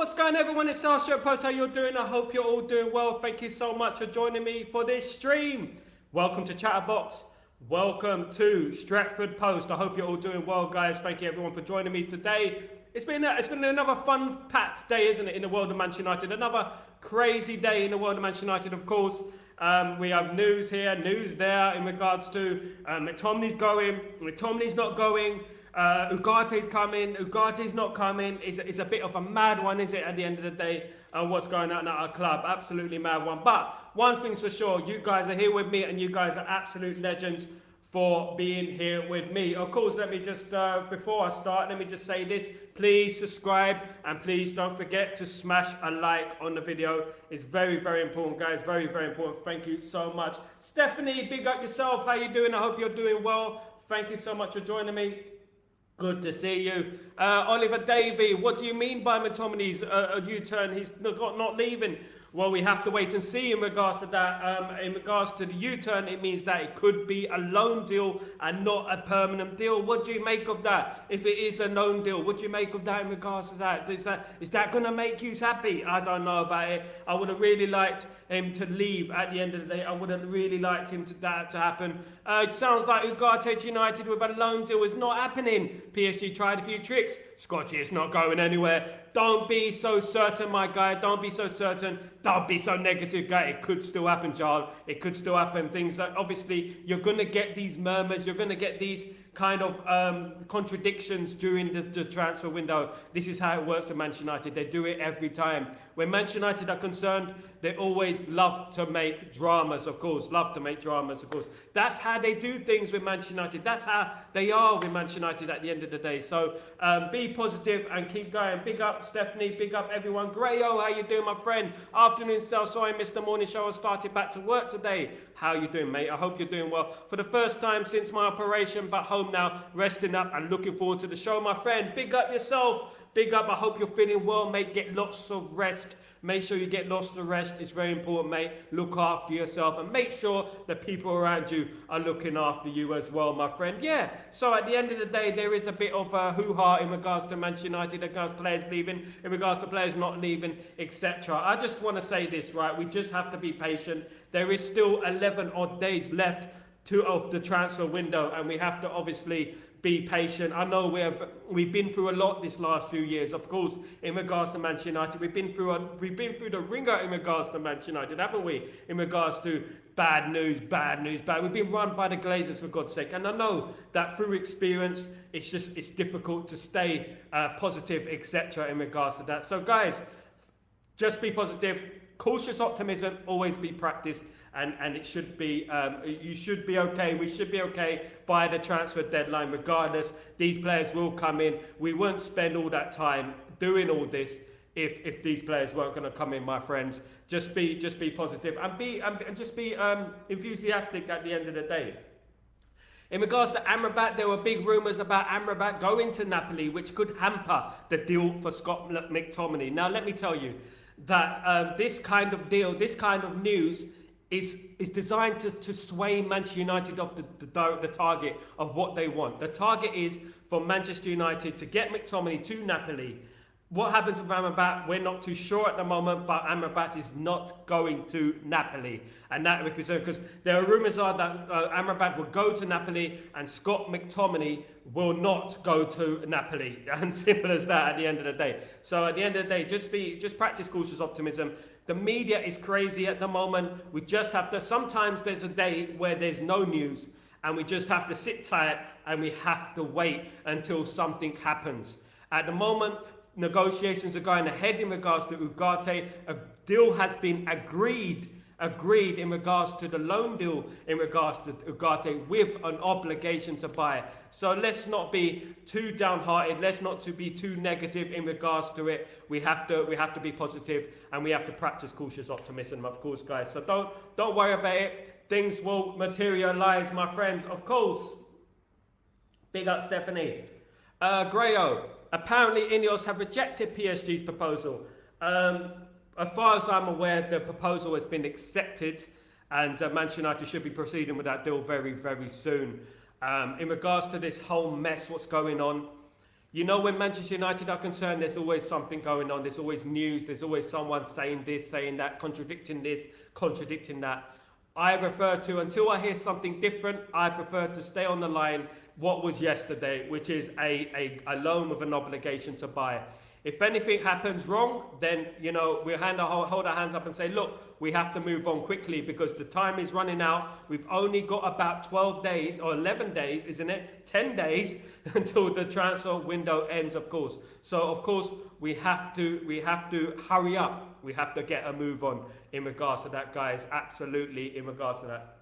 What's going on, everyone? It's Sal Post. How you're doing? I hope you're all doing well. Thank you so much for joining me for this stream. Welcome to Chatterbox. Welcome to Stratford Post. I hope you're all doing well, guys. Thank you, everyone, for joining me today. It's been another fun-packed day, isn't it, in the world of Manchester United? Another crazy day in the world of Manchester United, of course. We have news here, news there in regards to McTominay's going, McTominay's not going. Ugarte's coming, Ugarte's not coming. It's a bit of a mad one, is it, at the end of the day, what's going on at our club? Absolutely mad one. But one thing's for sure, you guys are here with me, and you guys are absolute legends for being here with me. Of course, let me just, before I start, let me just say this. Please subscribe, and please don't forget to smash a like on the video. It's very, very important, guys. Very, very important. Thank you so much. Stephanie, big up yourself. How you doing? I hope you're doing well. Thank you so much for joining me. Good to see you. Oliver Davey, what do you mean by McTominay's U-turn? He's not leaving. Well, we have to wait and see in regards to that. In regards to the U-turn, it means that it could be a loan deal and not a permanent deal. What do you make of that? If it is a loan deal, what do you make of that in regards to that? Is that going to make you happy? I don't know about it. I would have really liked him to leave at the end of the day. I would have really liked him that to happen. It sounds like Ugarte United with a loan deal is not happening. PSG tried a few tricks. Scotty, it's not going anywhere. Don't be so certain, my guy. Don't be so certain. Don't be so negative, guy. It could still happen, Charles. It could still happen. Things like, obviously, you're going to get these murmurs. You're going to get these kind of contradictions during the transfer window. This is how it works with Manchester United. They do it every time. When Manchester United are concerned, they always love to make dramas, of course. Love to make dramas, of course. That's how they do things with Manchester United. That's how they are with Manchester United at the end of the day. So be positive and keep going. Big up Stephanie. Big up everyone. Grayo, how you doing, my friend? Afternoon, Sal. Sorry I missed the morning show. I started back to work today. How you doing, mate? I hope you're doing well. For the first time since my operation, but home now, resting up and looking forward to the show, my friend. Big up yourself. Big up. I hope you're feeling well, mate. Get lots of rest. Make sure you get lots of rest. It's very important, mate. Look after yourself and make sure the people around you are looking after you as well, my friend. Yeah, so at the end of the day, there is a bit of a hoo-ha in regards to Manchester United, in regards to players leaving, in regards to players not leaving, etc. I just want to say this, right? We just have to be patient. There is still 11 odd days left of the transfer window, and we have to obviously be patient. I know we've been through a lot this last few years, of course, in regards to Manchester United. We've been through the ringer in regards to Manchester United, haven't we? In regards to bad news. We've been run by the Glazers, for God's sake. And I know that through experience, it's difficult to stay positive, etc. in regards to that. So, guys, just be positive. Cautious optimism always be practiced. And it should be, you should be okay. We should be okay by the transfer deadline. Regardless, these players will come in. We won't spend all that time doing all this if these players weren't going to come in, my friends. Just be positive and just be enthusiastic at the end of the day. In regards to Amrabat, there were big rumours about Amrabat going to Napoli, which could hamper the deal for Scott McTominay. Now, let me tell you that this kind of deal, this kind of news, is designed to sway Manchester United off the target of what they want. The target is for Manchester United to get McTominay to Napoli. What happens with Amrabat, we're not too sure at the moment, but Amrabat is not going to Napoli. And that because there are rumours are that Amrabat will go to Napoli and Scott McTominay will not go to Napoli. And simple as that at the end of the day. So at the end of the day, just practice cautious optimism. The media is crazy at the moment. We just have to, sometimes there's a day where there's no news and we just have to sit tight and we have to wait until something happens. At the moment, negotiations are going ahead in regards to Ugarte. A deal has been agreed in regards to the loan deal in regards to Ugarte with an obligation to buy. So let's not be too downhearted. Let's not to be too negative in regards to it. We have to be positive and we have to practice cautious optimism, of course, guys. So don't worry about it. Things will materialize, my friends, of course. Big up, Stephanie. Grayo, apparently Ineos have rejected PSG's proposal. As far as I'm aware, the proposal has been accepted and Manchester United should be proceeding with that deal very, very soon. In regards to this whole mess, what's going on, You know, when Manchester United are concerned, there's always something going on. There's always news. There's always someone saying this, saying that, contradicting this, contradicting that. I refer to, until I hear something different, I prefer to stay on the line what was yesterday, which is a loan with an obligation to buy. If anything happens wrong, then, you know, we'll hold our hands up and say, look, we have to move on quickly because the time is running out. We've only got about 12 days or 11 days, isn't it? 10 days until the transfer window ends, of course. So, of course, we have to hurry up. We have to get a move on in regards to that, guys. Absolutely, in regards to that.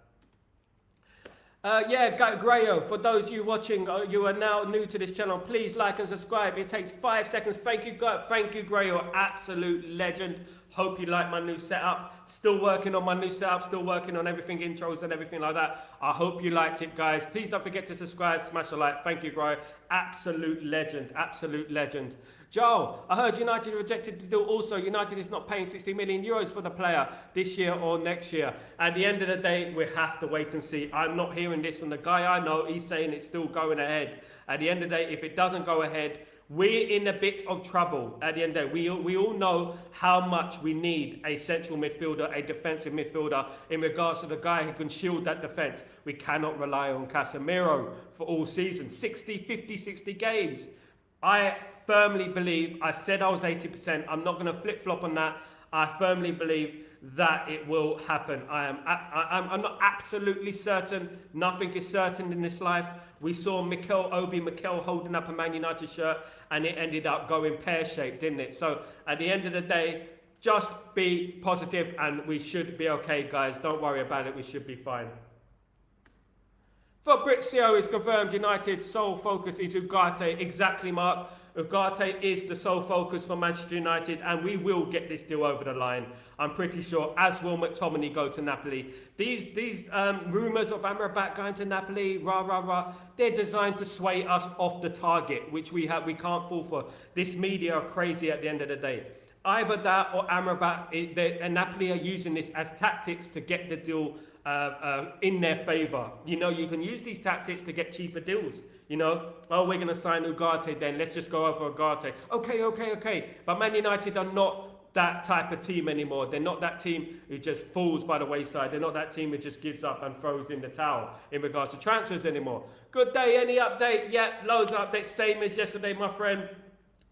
Grayo, for those of you watching, you are now new to this channel, please like and subscribe. It takes 5 seconds. Thank you, Grayo, absolute legend. Hope you like my new setup. Still working on my new setup, still working on everything, intros and everything like that. I hope you liked it, guys. Please don't forget to subscribe, smash a like. Thank you, Grayo. Absolute legend, absolute legend. Joel, I heard United rejected the deal also. United is not paying 60 million euros for the player this year or next year. At the end of the day, we have to wait and see. I'm not hearing this from the guy I know. He's saying it's still going ahead. At the end of the day, if it doesn't go ahead, we're in a bit of trouble. At the end of the day, we all know how much we need a central midfielder, a defensive midfielder, in regards to the guy who can shield that defence. We cannot rely on Casemiro for all season. 60 games. I firmly believe, I said I was 80%, I'm not going to flip-flop on that. I firmly believe that it will happen. I'm not absolutely certain. Nothing is certain in this life. We saw Obi Mikel holding up a Man United shirt and it ended up going pear-shaped, didn't it? So at the end of the day, just be positive and we should be okay, guys. Don't worry about it. We should be fine. Fabrizio is confirmed United's sole focus is Ugarte. Exactly, Mark. Ugarte is the sole focus for Manchester United and we will get this deal over the line. I'm pretty sure, as will McTominay go to Napoli. These rumours of Amrabat going to Napoli, they're designed to sway us off the target, which we can't fall for. This media are crazy at the end of the day. Either that or Amrabat, and Napoli are using this as tactics to get the deal in their favour. You know, you can use these tactics to get cheaper deals. You know, oh, we're going to sign Ugarte then, let's just go over Ugarte. Okay. But Man United are not that type of team anymore. They're not that team who just falls by the wayside. They're not that team who just gives up and throws in the towel in regards to transfers anymore. Good day, any update? Yeah, loads of updates, same as yesterday, my friend.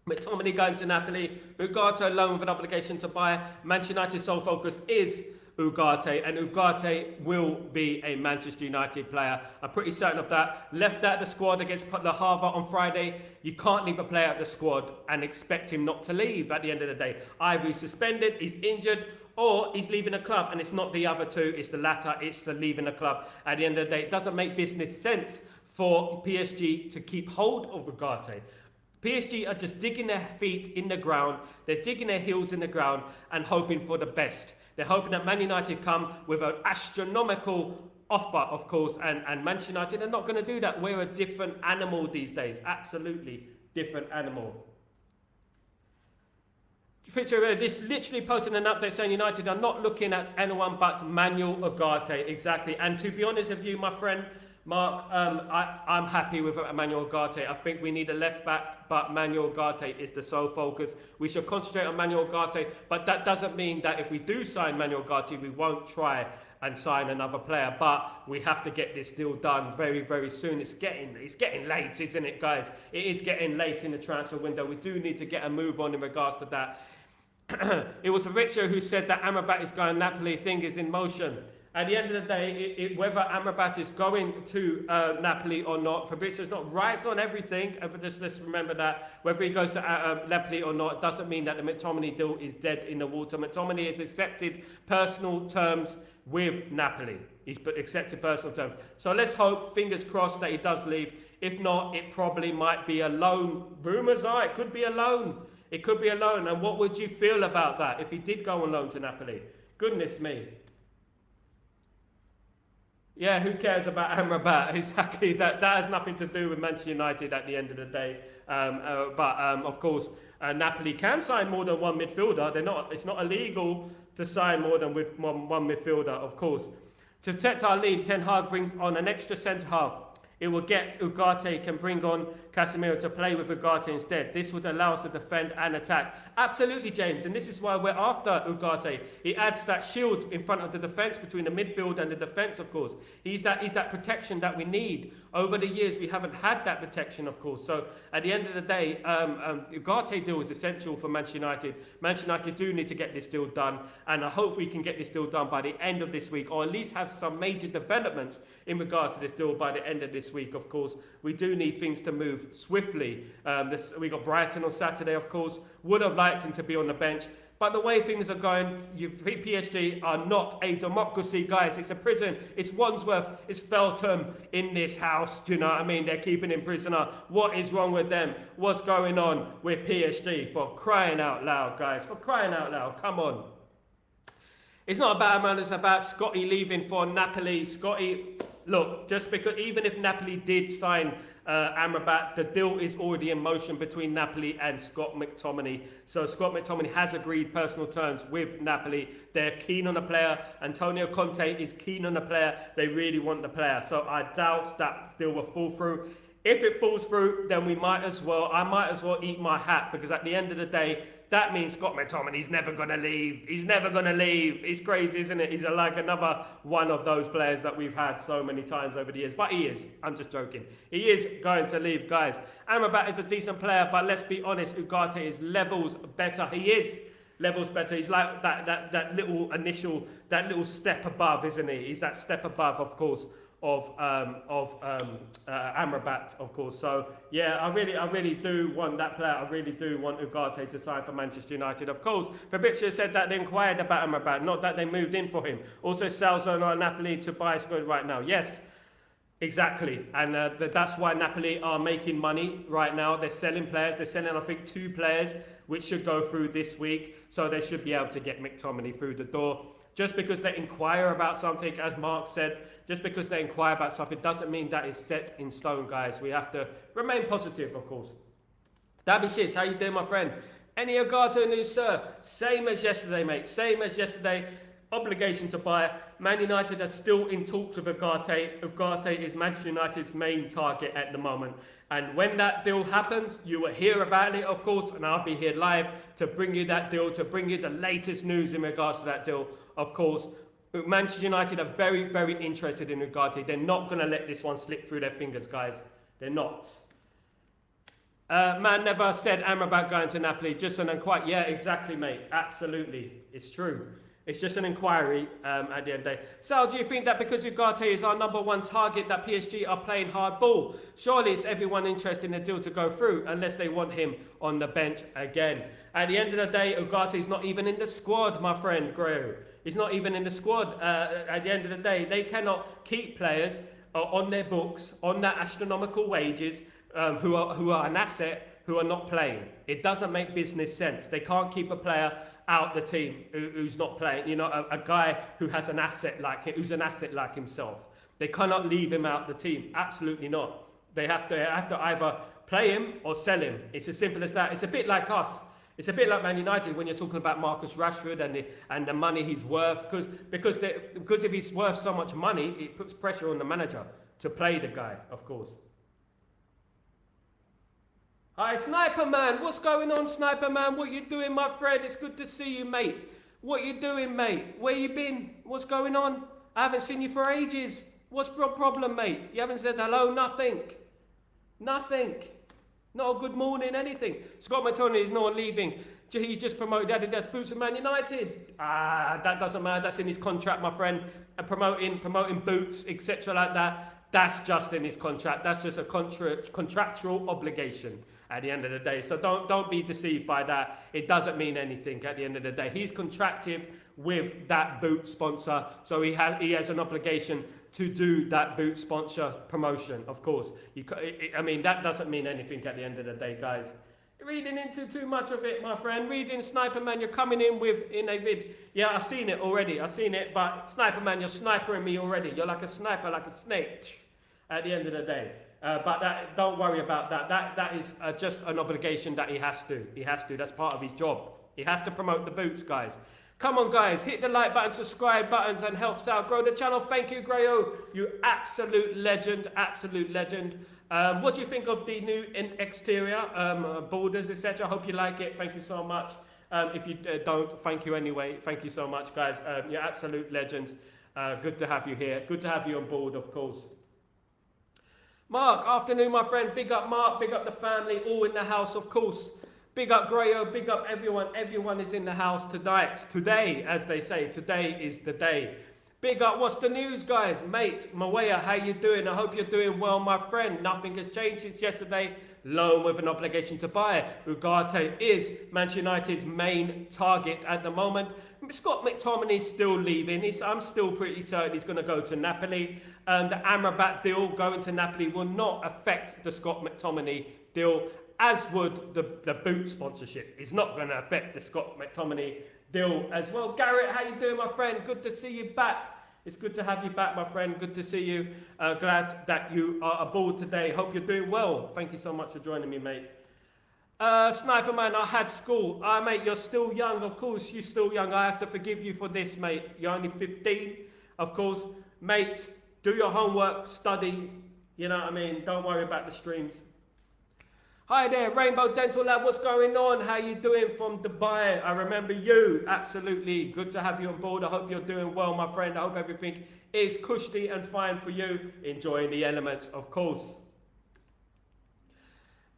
McTominay going to Napoli. Ugarte loan with an obligation to buy. Manchester United's sole focus is Ugarte, and Ugarte will be a Manchester United player. I'm pretty certain of that. Left out the squad against Le Havre on Friday. You can't leave a player out the squad and expect him not to leave at the end of the day. Either he's suspended, he's injured, or he's leaving the club, and it's not the other two, it's the latter, it's the leaving the club. At the end of the day, it doesn't make business sense for PSG to keep hold of Ugarte. PSG are just digging their feet in the ground, they're digging their heels in the ground and hoping for the best. They're hoping that Man United come with an astronomical offer, of course, and Manchester United are not going to do that. We're a different animal these days, absolutely different animal. Fisher just literally posted an update saying United are not looking at anyone but Manuel Ugarte, exactly. And to be honest with you, my friend, Mark, I'm happy with Manuel Ugarte. I think we need a left back, but Manuel Ugarte is the sole focus. We should concentrate on Manuel Ugarte, but that doesn't mean that if we do sign Manuel Ugarte, we won't try and sign another player. But we have to get this deal done very, very soon. It's getting late, isn't it, guys? It is getting late in the transfer window. We do need to get a move on in regards to that. It was Fabrizio who said that Amrabat is going Napoli. Thing is in motion. At the end of the day, whether Amrabat is going to Napoli or not, Fabrizio's not right on everything. Let's remember that. Whether he goes to Napoli or not doesn't mean that the McTominay deal is dead in the water. McTominay has accepted personal terms with Napoli. He's accepted personal terms. So let's hope, fingers crossed, that he does leave. If not, it probably might be a loan. Rumours are it could be a loan. It could be a loan. And what would you feel about that if he did go on loan to Napoli? Goodness me. Yeah, who cares about Amrabat? Exactly, that has nothing to do with Manchester United at the end of the day. Of course, Napoli can sign more than one midfielder. It's not illegal to sign more than with one midfielder, of course. To protect our lead, Ten Hag brings on an extra centre half. It will get Ugarte, can bring on Casemiro to play with Ugarte instead. This would allow us to defend and attack. Absolutely, James, and this is why we're after Ugarte. He adds that shield in front of the defence, between the midfield and the defence, of course. He's that protection that we need. Over the years, we haven't had that protection, of course. So at the end of the day, Ugarte deal is essential for Manchester United. Manchester United do need to get this deal done, and I hope we can get this deal done by the end of this week, or at least have some major developments in regards to this deal by the end of this week. Of course, we do need things to move swiftly. We got Brighton on Saturday, of course. Would have liked him to be on the bench, but the way things are going, PSG are not a democracy, guys. It's a prison. It's Wandsworth. It's Feltham in this house. Do you know what I mean? They're keeping him prisoner. What is wrong with them? What's going on with PSG? For crying out loud, guys. For crying out loud. Come on. It's not about man. It's about Scotty leaving for Napoli. Scotty, look, just because, even if Napoli did sign Amrabat, the deal is already in motion between Napoli and Scott McTominay. So Scott McTominay has agreed personal terms with Napoli. They're keen on the player. Antonio Conte is keen on the player. They really want the player. So I doubt that deal will fall through. If it falls through, then I might as well eat my hat, because at the end of the day, that means Scott McTominay's never going to leave. He's never going to leave. It's crazy, isn't it? He's like another one of those players that we've had so many times over the years. But he is. I'm just joking. He is going to leave, guys. Amrabat is a decent player, but let's be honest, Ugarte is levels better. He is levels better. He's like that little step above, isn't he? He's that step above, of course, of Amrabat, of course. So yeah, I really do want that player. I really do want Ugarte to sign for Manchester United. Of course, Fabrizio said that they inquired about Amrabat, not that they moved in for him. Also, Sal Warner and Napoli to buy squad right now. Yes, exactly, and that's why Napoli are making money right now. They're selling players. They're selling, I think, 2 players, which should go through this week. So they should be able to get McTominay through the door. Just because they inquire about something, as Mark said, just because they inquire about something doesn't mean that is set in stone, guys. We have to remain positive, of course. Dabby Shits, how you doing, my friend? Any Ugarte news, sir? Same as yesterday, mate. Same as yesterday. Obligation to buy. Man United are still in talks with Ugarte. Ugarte is Manchester United's main target at the moment. And when that deal happens, you will hear about it, of course, and I'll be here live to bring you that deal, to bring you the latest news in regards to that deal, of course. Manchester United are very, very interested in Ugarte. They're not going to let this one slip through their fingers, guys. They're not. Man never said Amrabat going to Napoli. Just an inquiry. Yeah, exactly, mate. Absolutely. It's true. It's just an inquiry at the end of the day. Sal, do you think that because Ugarte is our #1 target that PSG are playing hard ball? Surely it's everyone interested in the deal to go through unless they want him on the bench again. At the end of the day, Ugarte is not even in the squad, my friend Gray. He's not even in the squad. At the end of the day, they cannot keep players on their books, on their astronomical wages, who are an asset, who are not playing. It doesn't make business sense. They can't keep a player out the team who's not playing. You know, a guy who has an asset like him, who's an asset like himself. They cannot leave him out the team. Absolutely not. They have to either play him or sell him. It's as simple as that. It's a bit like us. It's a bit like Man United when you're talking about Marcus Rashford and the money he's worth. Because if he's worth so much money, it puts pressure on the manager to play the guy, of course. Hi, Sniper Man. What's going on, Sniper Man? What you doing, my friend? It's good to see you, mate. What you doing, mate? Where you been? What's going on? I haven't seen you for ages. What's your problem, mate? You haven't said hello, nothing. Nothing. Not a good morning, anything. Scott McTominay is not leaving. He just promoted Adidas boots at Man United. That doesn't matter. That's in his contract, my friend. And promoting boots, etc. like that. That's just in his contract. That's just a contractual obligation at the end of the day. So don't be deceived by that. It doesn't mean anything at the end of the day. He's contracted with that boot sponsor, so he has an obligation to do that boot sponsor promotion, of course. I mean, that doesn't mean anything at the end of the day, guys. You're reading into too much of it, my friend. Reading Sniper Man, you're coming in a vid. Yeah, I've seen it already. I've seen it, but Sniper Man, you're snipering me already. You're like a sniper, like a snake at the end of the day. But don't worry about that. That is just an obligation that he has to. He has to. That's part of his job. He has to promote the boots, guys. Come on, guys, hit the like button, subscribe buttons, and helps out grow the channel. Thank you, Grayo. You absolute legend, absolute legend. What do you think of the new exterior, borders, etc.? Hope you like it. Thank you so much. If you don't, thank you anyway. Thank you so much, guys. You're absolute legends. Good to have you here. Good to have you on board, of course. Mark, afternoon, my friend. Big up Mark, big up the family, all in the house, of course. Big up Grayo, big up everyone. Everyone is in the house tonight. Today, as they say, today is the day. Big up, what's the news, guys? Mate, Mawaya, how you doing? I hope you're doing well, my friend. Nothing has changed since yesterday. Loan with an obligation to buy. Ugarte is Manchester United's main target at the moment. Scott McTominay's still leaving. I'm still pretty certain he's going to go to Napoli. The Amrabat deal going to Napoli will not affect the Scott McTominay deal, as would the boot sponsorship. It's not going to affect the Scott McTominay deal as well. Garrett, how you doing, my friend? Good to see you back. It's good to have you back, my friend. Good to see you. Glad that you are aboard today. Hope you're doing well. Thank you so much for joining me, mate. Sniper Man, I had school. Mate, you're still young. Of course, you're still young. I have to forgive you for this, mate. You're only 15, of course. Mate, do your homework, study. You know what I mean? Don't worry about the streams. Hi there, Rainbow Dental Lab, what's going on? How you doing from Dubai? I remember you, absolutely. Good to have you on board. I hope you're doing well, my friend. I hope everything is cushy and fine for you. Enjoying the elements, of course.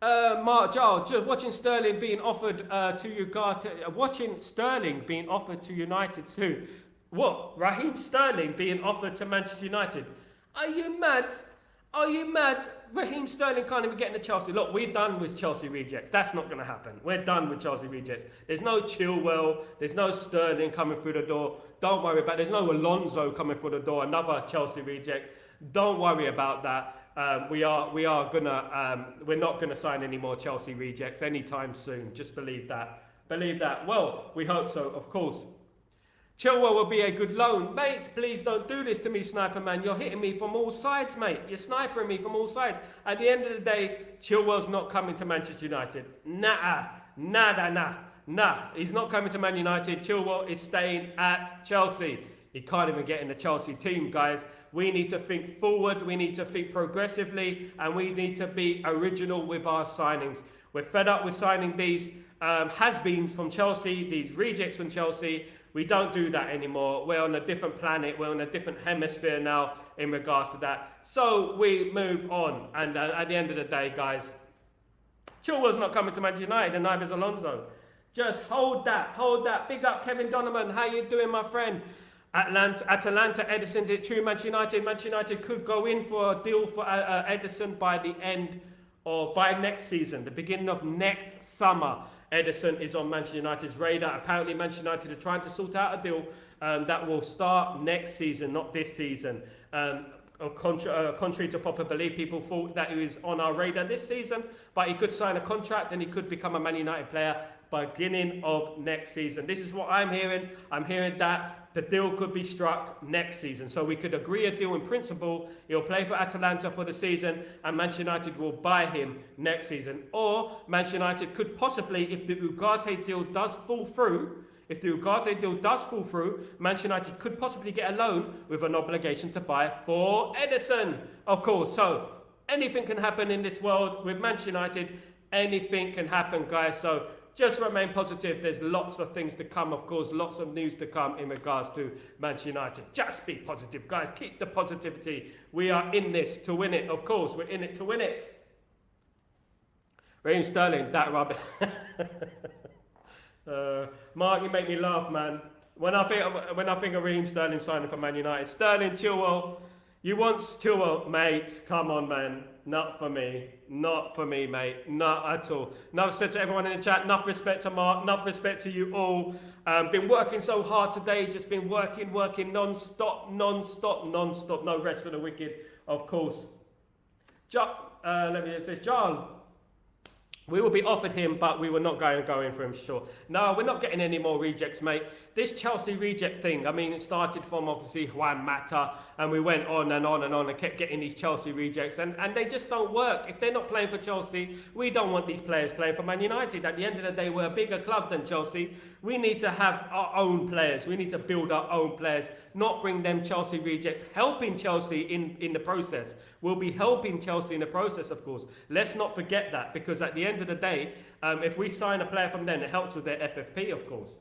Mark Giles, just watching Sterling being offered to Ugarte. Watching Sterling being offered to United soon. What? Raheem Sterling being offered to Manchester United? Are you mad? Are you mad? Raheem Sterling can't even get into Chelsea. Look, we're done with Chelsea rejects. That's not going to happen. We're done with Chelsea rejects. There's no Chilwell. There's no Sterling coming through the door. Don't worry about it. There's no Alonso coming through the door. Another Chelsea reject. Don't worry about that. We're not gonna sign any more Chelsea rejects anytime soon. Just believe that. Believe that. Well, we hope so, of course. Chilwell will be a good loan. Mate, please don't do this to me, Sniper Man. You're hitting me from all sides, mate. You're snipering me from all sides. At the end of the day, Chilwell's not coming to Manchester United. Nah. He's not coming to Man United. Chilwell is staying at Chelsea. He can't even get in the Chelsea team, guys. We need to think forward. We need to think progressively. And we need to be original with our signings. We're fed up with signing these has-beens from Chelsea, these rejects from Chelsea. We don't do that anymore. We're on a different planet. We're on a different hemisphere now in regards to that. So we move on. And at the end of the day, guys, Chilwell's not coming to Manchester United, and neither is Alonso. Just hold that. Hold that. Big up, Kevin Donovan. How you doing, my friend? Atalanta, Edison's it true? Manchester United could go in for a deal for Edison by the end or by next season, the beginning of next summer. Edison is on Manchester United's radar. Apparently, Manchester United are trying to sort out a deal that will start next season, not this season. Contrary to popular belief, people thought that he was on our radar this season, but he could sign a contract and he could become a Man United player beginning of next season. This is what I'm hearing. I'm hearing that the deal could be struck next season. So we could agree a deal in principle. He'll play for Atalanta for the season and Manchester United will buy him next season. Or Manchester United could possibly, if the Ugarte deal does fall through, Manchester United could possibly get a loan with an obligation to buy for Edison, of course. So anything can happen in this world with Manchester United. Anything can happen, guys. So just remain positive. There's lots of things to come, of course, lots of news to come in regards to Manchester United. Just be positive, guys. Keep the positivity. We are in this to win it, of course. We're in it to win it. Raheem Sterling, that rubbish. Mark, you make me laugh, man. When I think of Raheem Sterling signing for Man United, Sterling, Chilwell, you want Chilwell, mate? Come on, man. Not for me. Not for me, mate. Not at all. Enough respect to everyone in the chat. Enough respect to Mark. Enough respect to you all. Been working so hard today. Just been working non-stop. No rest for the wicked, of course. Let me just say, Jarl. We will be offered him, but we were not going to go in for him, sure. No, we're not getting any more rejects, mate. This Chelsea reject thing, I mean, it started from obviously Juan Mata, and we went on and on and on and kept getting these Chelsea rejects, and they just don't work. If they're not playing for Chelsea, we don't want these players playing for Man United. At the end of the day, we're a bigger club than Chelsea. We need to have our own players. We need to build our own players, not bring them Chelsea rejects, helping Chelsea in the process. We'll be helping Chelsea in the process, of course. Let's not forget that, because at the end of the day, if we sign a player from them, it helps with their FFP, of course.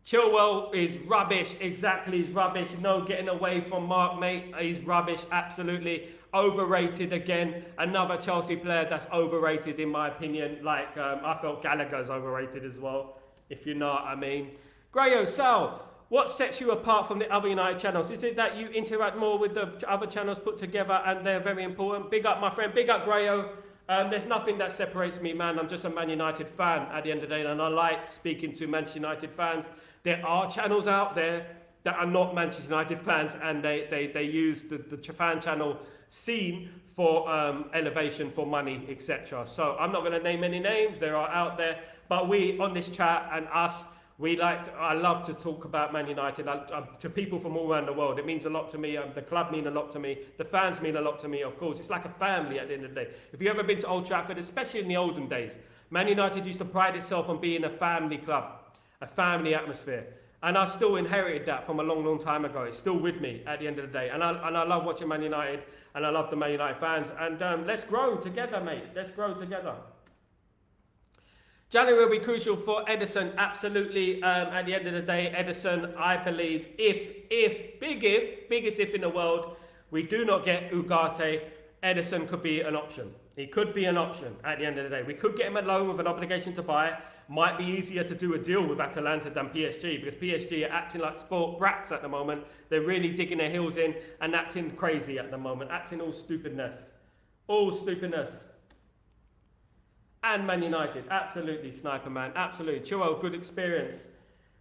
Chilwell is rubbish, exactly, he's rubbish. No getting away from Mark, mate. He's rubbish, absolutely. Overrated again. Another Chelsea player that's overrated, in my opinion. Like, I felt Gallagher's overrated as well, if you know what I mean. Grayo, Sal, what sets you apart from the other United channels? Is it that you interact more with the other channels put together and they're very important? Big up, my friend. Big up, Grayo. There's nothing that separates me, man. I'm just a Man United fan at the end of the day, and I like speaking to Manchester United fans. There are channels out there that are not Manchester United fans, and they use the fan channel scene for elevation, for money, etc. So I'm not going to name any names. They are out there, but we on this chat and us, I love to talk about Man United to people from all around the world. It means a lot to me. The club mean a lot to me. The fans mean a lot to me, of course. It's like a family at the end of the day. If you've ever been to Old Trafford, especially in the olden days, Man United used to pride itself on being a family club, a family atmosphere. And I still inherited that from a long, long time ago. It's still with me at the end of the day. And I love watching Man United, and I love the Man United fans. And let's grow together, mate. Let's grow together. January will be crucial for Ederson, absolutely. At the end of the day, Ederson, I believe, biggest if in the world, we do not get Ugarte, Ederson could be an option. He could be an option at the end of the day. We could get him at loan with an obligation to buy. Might be easier to do a deal with Atalanta than PSG, because PSG are acting like sport brats at the moment. They're really digging their heels in and acting crazy at the moment, acting all stupidness. All stupidness. And Man United, absolutely, Sniper Man, absolutely. Chilwell, good experience.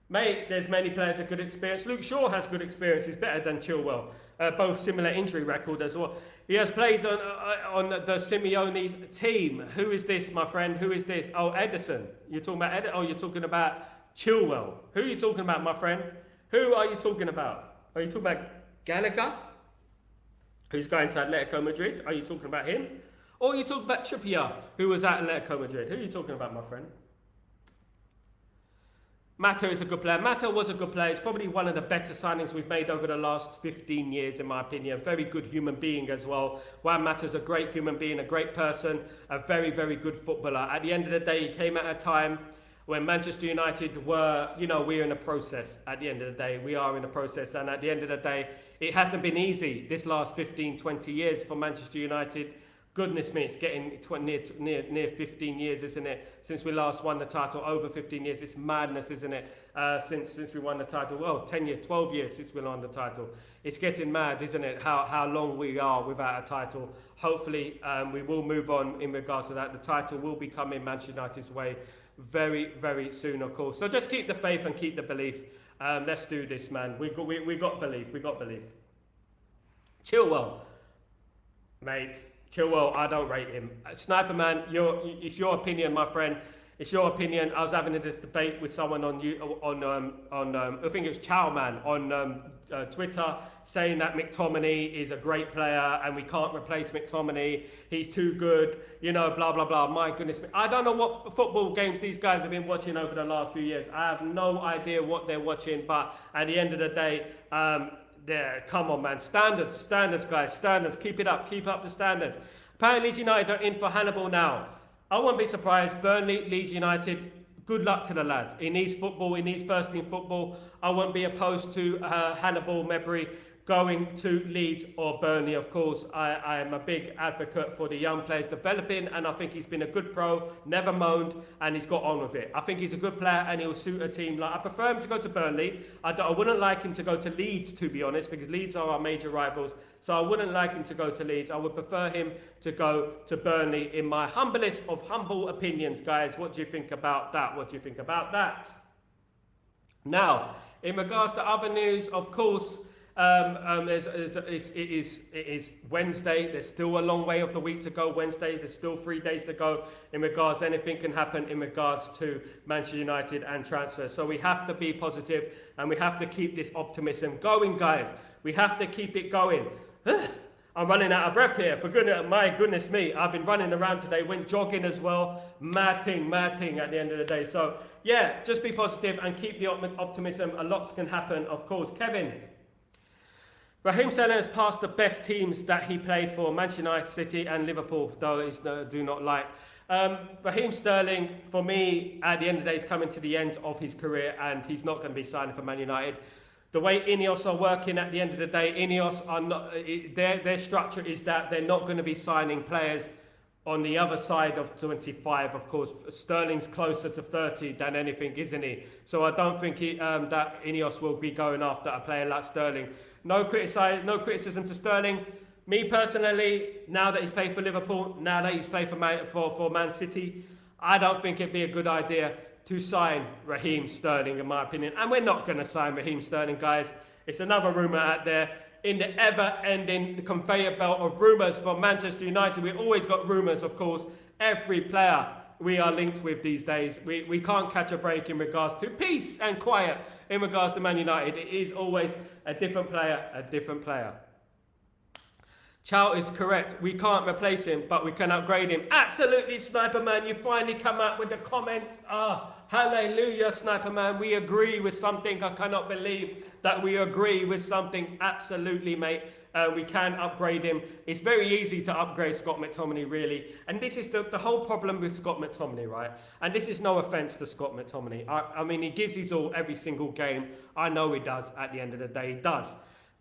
Mate, there's many players with good experience. Luke Shaw has good experience, he's better than Chilwell. Both similar injury record as well. He has played on the Simeone's team. Who is this, my friend? Who is this? Oh, Ederson. You're talking about Ederson? Oh, you're talking about Chilwell. Who are you talking about, my friend? Who are you talking about? Are you talking about Gallagher, who's going to Atletico Madrid? Are you talking about him? Or you talk about Trippier, who was at Atletico Madrid. Who are you talking about, my friend? Mata is a good player. Mata was a good player. He's probably one of the better signings we've made over the last 15 years, in my opinion. Very good human being as well. Juan Mata's a great human being, a great person, a very, very good footballer. At the end of the day, he came at a time when Manchester United were, we're in a process. At the end of the day, we are in a process. And at the end of the day, it hasn't been easy this last 15, 20 years for Manchester United. Goodness me, it's getting near 15 years, isn't it? Since we last won the title, over 15 years. It's madness, isn't it? Since we won the title, well, 10 years, 12 years since we won the title. It's getting mad, isn't it? How long we are without a title. Hopefully, we will move on in regards to that. The title will be coming Manchester United's way very, very soon, of course. So just keep the faith and keep the belief. Let's do this, man. We got belief. We got belief. Chilwell, mate. Chilwell, I don't rate him. Sniper Man, it's your opinion, my friend. It's your opinion. I was having this debate with someone I think it was Chow Man on Twitter, saying that McTominay is a great player and we can't replace McTominay. He's too good, blah, blah, blah. My goodness. I don't know what football games these guys have been watching over the last few years. I have no idea what they're watching, but at the end of the day, come on, man. Standards, guys. Standards. Keep it up. Keep up the standards. Apparently, Leeds United are in for Hannibal now. I won't be surprised. Burnley, Leeds United. Good luck to the lad. He needs football. He needs first-team football. I won't be opposed to Hannibal Mejbri going to Leeds or Burnley, of course. I am a big advocate for the young players developing, and I think he's been a good pro, never moaned, and he's got on with it. I think he's a good player, and he'll suit a team. I prefer him to go to Burnley. I wouldn't like him to go to Leeds, to be honest, because Leeds are our major rivals. So I wouldn't like him to go to Leeds. I would prefer him to go to Burnley, in my humblest of humble opinions, guys. What do you think about that? What do you think about that? Now, in regards to other news, of course, It is Wednesday. There's still a long way of the week to go. Wednesday, there's still 3 days to go in regards. Anything can happen in regards to Manchester United and transfers. So we have to be positive and we have to keep this optimism going, guys. We have to keep it going. I'm running out of breath here. My goodness me. I've been running around today. Went jogging as well. Mad thing at the end of the day. So yeah, just be positive and keep the optimism. A lot can happen, of course. Kevin. Raheem Sterling has passed the best teams that he played for, Manchester United, City and Liverpool, though I do not like. Raheem Sterling, for me, at the end of the day, is coming to the end of his career and he's not going to be signing for Man United. The way Ineos are working at the end of the day, Ineos are not, their structure is that they're not going to be signing players on the other side of 25, of course. Sterling's closer to 30 than anything, isn't he? So I don't think that Ineos will be going after a player like Sterling. No criticism to Sterling. Me personally, now that he's played for Liverpool, now that he's played for Man City, I don't think it'd be a good idea to sign Raheem Sterling, in my opinion. And we're not going to sign Raheem Sterling, guys. It's another rumour out there. In the ever-ending conveyor belt of rumours from Manchester United, we've always got rumours, of course. Every player we are linked with these days. We can't catch a break in regards to peace and quiet in regards to Man United. It is always a different player. Chow is correct. We can't replace him, but we can upgrade him. Absolutely, Sniper Man. You finally come out with the comment. Hallelujah, Sniper Man. We agree with something. I cannot believe that we agree with something. Absolutely, mate. We can upgrade him. It's very easy to upgrade Scott McTominay, really. And this is the whole problem with Scott McTominay, right? And this is no offence to Scott McTominay. I mean, he gives his all every single game. I know he does. At the end of the day, he does.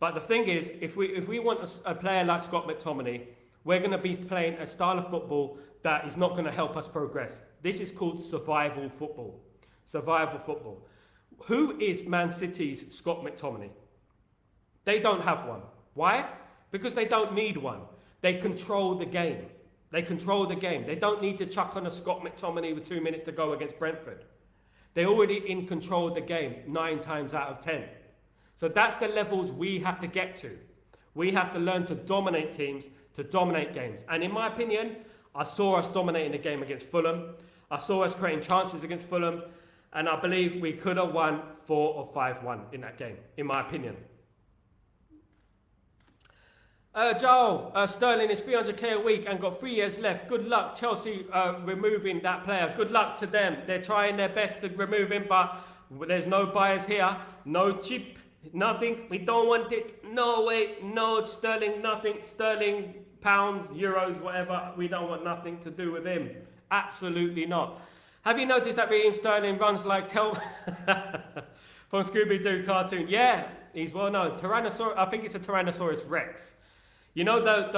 But the thing is, if we want a player like Scott McTominay, we're going to be playing a style of football that is not going to help us progress. This is called survival football. Survival football. Who is Man City's Scott McTominay? They don't have one. Why? Because they don't need one. They control the game. They control the game. They don't need to chuck on a Scott McTominay with 2 minutes to go against Brentford. They're already in control of the game 9 times out of 10. So that's the levels we have to get to. We have to learn to dominate teams, to dominate games. And in my opinion, I saw us dominating the game against Fulham. I saw us creating chances against Fulham. And I believe we could have won 4 or 5-1 in that game, in my opinion. Joel, Sterling is 300k a week and got 3 years left. Good luck, Chelsea, removing that player. Good luck to them. They're trying their best to remove him, but there's no buyers here. No cheap. Nothing, we don't want it. No way, no Sterling, nothing. Sterling, pounds, euros, whatever. We don't want nothing to do with him. Absolutely not. Have you noticed that Raheem Sterling runs like from Scooby-Doo cartoon? Yeah, he's well known. I think it's a Tyrannosaurus Rex. You know that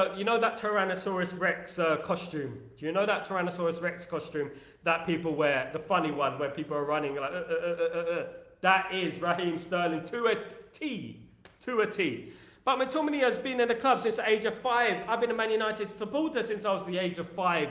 Tyrannosaurus Rex costume? Do you know that Tyrannosaurus Rex costume that people wear? The funny one where people are running like That is Raheem Sterling to a T. To a T. But McTominay has been in the club since the age of 5. I've been a Man United supporter since I was the age of 5.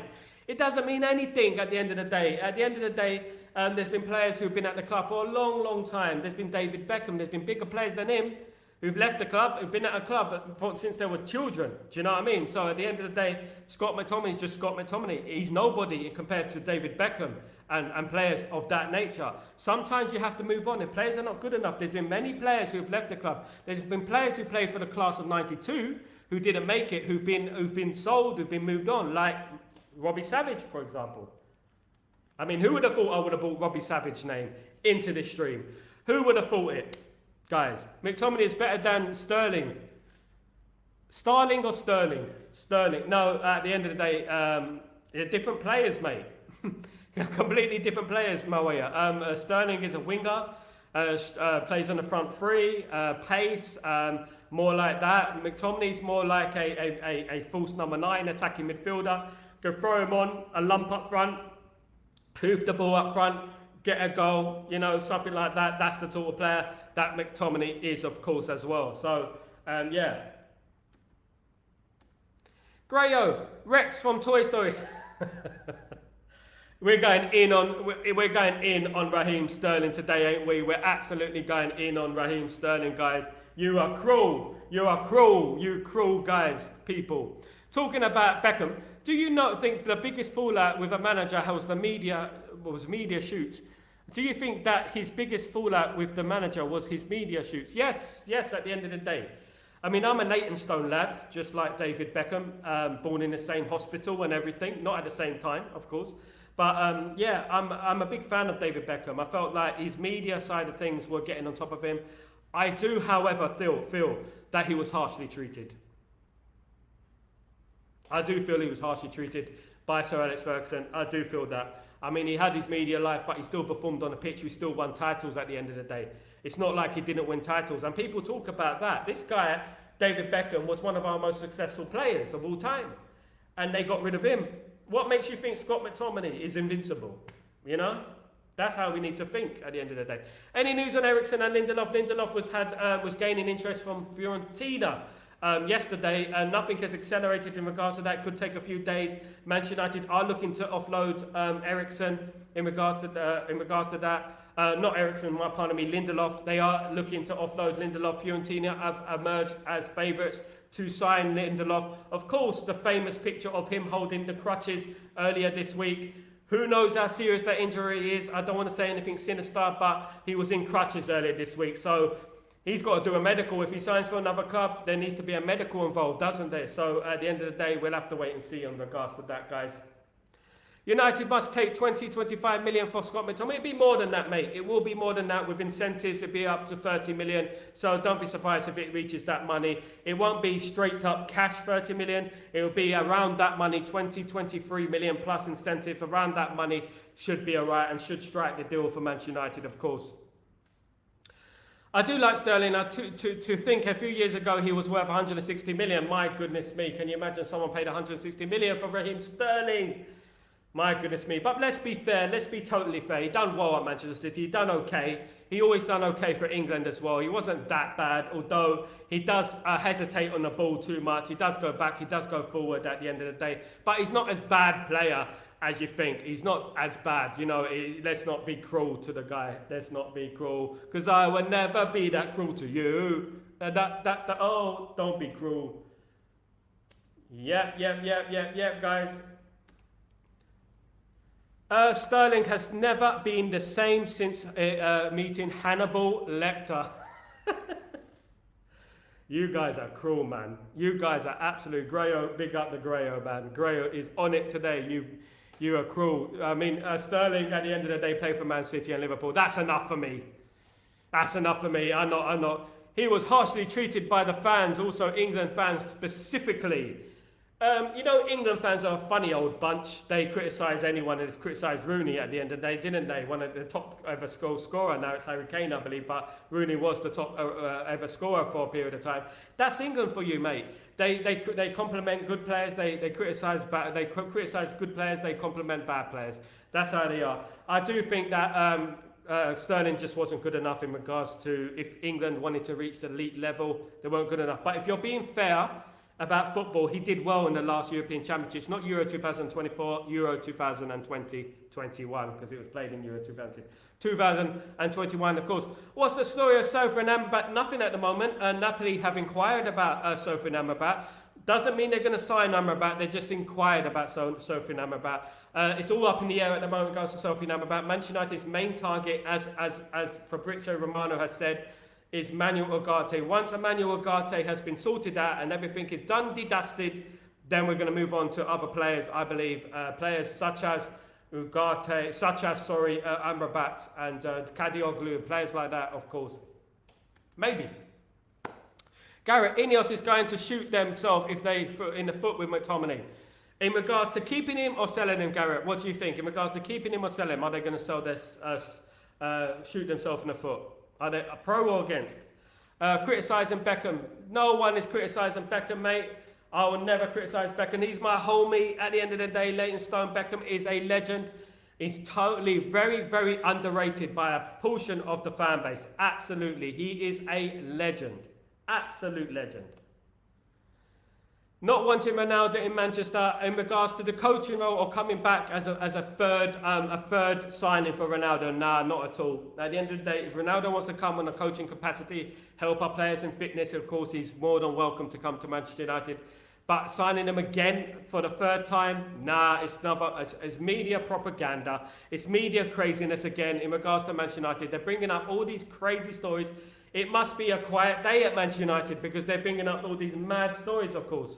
It doesn't mean anything at the end of the day. At the end of the day, there's been players who've been at the club for a long, long time. There's been David Beckham. There's been bigger players than him who've left the club, who've been at a club since they were children. Do you know what I mean? So at the end of the day, Scott McTominay is just Scott McTominay. He's nobody compared to David Beckham and players of that nature. Sometimes you have to move on. If players are not good enough, there's been many players who've left the club. There's been players who played for the class of 92 who didn't make it, who've been sold, who've been moved on, like Robbie Savage, for example. I mean, who would have thought I would have brought Robbie Savage's name into this stream? Who would have thought it? Guys, McTominay is better than Sterling. Starling or Sterling? Sterling. No, at the end of the day, they're different players, mate. Completely different players, Mawaya. Sterling is a winger, plays on the front three, pace, more like that. McTominay's more like a false number 9, attacking midfielder. Go throw him on, a lump up front, hoof the ball up front, get a goal, you know, something like that. That's the sort of player that McTominay is, of course, as well. So, yeah. Grayo, Rex from Toy Story. We're going in on Raheem Sterling today, ain't we? We're absolutely going in on Raheem Sterling, guys. You are cruel. You are cruel. You cruel guys, people. Talking about Beckham, do you not think the biggest fallout with a manager was media shoots? Do you think that his biggest fallout with the manager was his media shoots? Yes, at the end of the day. I mean, I'm a Leytonstone lad, just like David Beckham, born in the same hospital and everything, not at the same time, of course. But yeah, I'm a big fan of David Beckham. I felt like his media side of things were getting on top of him. I do, however, feel that he was harshly treated. I do feel he was harshly treated by Sir Alex Ferguson. I do feel that. I mean, he had his media life, but he still performed on the pitch. He still won titles at the end of the day. It's not like he didn't win titles. And people talk about that. This guy, David Beckham, was one of our most successful players of all time. And they got rid of him. What makes you think Scott McTominay is invincible? You know? That's how we need to think at the end of the day. Any news on Eriksen and Lindelof? Lindelof was gaining interest from Fiorentina yesterday, and nothing has accelerated in regards to that. Could take a few days. Manchester United are looking to offload Eriksen in regards to that. Not Eriksen, pardon me, Lindelof. They are looking to offload Lindelof. Fiorentina have emerged as favourites to sign Lindelof. Of course, the famous picture of him holding the crutches earlier this week. Who knows how serious that injury is? I don't want to say anything sinister, but he was in crutches earlier this week. So he's got to do a medical. If he signs for another club, there needs to be a medical involved, doesn't there? So at the end of the day, we'll have to wait and see in regards to that, guys. United must take 20-25 million for Scott McTominay. It'll be more than that, mate. It will be more than that with incentives. It'll be up to 30 million. So don't be surprised if it reaches that money. It won't be straight up cash 30 million. It'll be around that money, 20-23 million plus incentive. Around that money should be all right and should strike the deal for Manchester United, of course. I do like Sterling. To think a few years ago he was worth 160 million. My goodness me. Can you imagine someone paid 160 million for Raheem Sterling? My goodness me. But let's be fair. Let's be totally fair. He done well at Manchester City. He done okay. He always done okay for England as well. He wasn't that bad, although he does hesitate on the ball too much. He does go back. He does go forward at the end of the day. But he's not as bad player as you think. He's not as bad. You know, let's not be cruel to the guy. Let's not be cruel. Because I will never be that cruel to you. Oh, don't be cruel. Yep, guys. Sterling has never been the same since meeting Hannibal Lecter. You guys are cruel, man. You guys are absolute Grayo. Big up the Grayo, man. Grayo is on it today. You are cruel. I mean, Sterling at the end of the day played for Man City and Liverpool. That's enough for me. That's enough for me. I'm not. He was harshly treated by the fans, also England fans specifically. You know, England fans are a funny old bunch. They criticise anyone, and they've criticised Rooney at the end of the day, didn't they? One of the top ever goal scorer. Now it's Harry Kane, I believe, but Rooney was the top ever scorer for a period of time. That's England for you, mate. They compliment good players. They criticise good players. They compliment bad players. That's how they are. I do think that Sterling just wasn't good enough in regards to if England wanted to reach the elite level, they weren't good enough. But if you're being fair about football, he did well in the last European Championships, not Euro 2024, Euro 2021, because it was played in Euro 2021, of course. What's the story of Sofiane Amrabat? Nothing at the moment. Napoli have inquired about Sofiane Amrabat. Doesn't mean they're going to sign Amrabat, they just inquired about Sofiane Amrabat. It's all up in the air at the moment in regards to Sofiane Amrabat. Manchester United's main target, as Fabrizio Romano has said, is Manuel Ugarte. Once Manuel Ugarte has been sorted out and everything is done, dusted, then we're going to move on to other players, I believe. Players such as Ugarte, Amrabat and Kadioglu, players like that, of course. Maybe. Garrett, Ineos is going to shoot themselves if they in the foot with McTominay. In regards to keeping him or selling him, Garrett, what do you think? In regards to keeping him or selling him, are they going to sell this, shoot themselves in the foot? Are they pro or against? Criticising Beckham. No one is criticising Beckham, mate. I will never criticise Beckham. He's my homie. At the end of the day, Leytonstone Beckham is a legend. He's totally very, very underrated by a portion of the fan base. Absolutely. He is a legend. Absolute legend. not wanting Ronaldo in Manchester in regards to the coaching role or coming back as a third signing for Ronaldo. Nah, not at all. At the end of the day, if Ronaldo wants to come on a coaching capacity, help our players in fitness, of course, he's more than welcome to come to Manchester United. But signing him again for the third time, nah, it's media propaganda. It's media craziness again in regards to Manchester United. They're bringing up all these crazy stories. It must be a quiet day at Manchester United because they're bringing up all these mad stories, of course.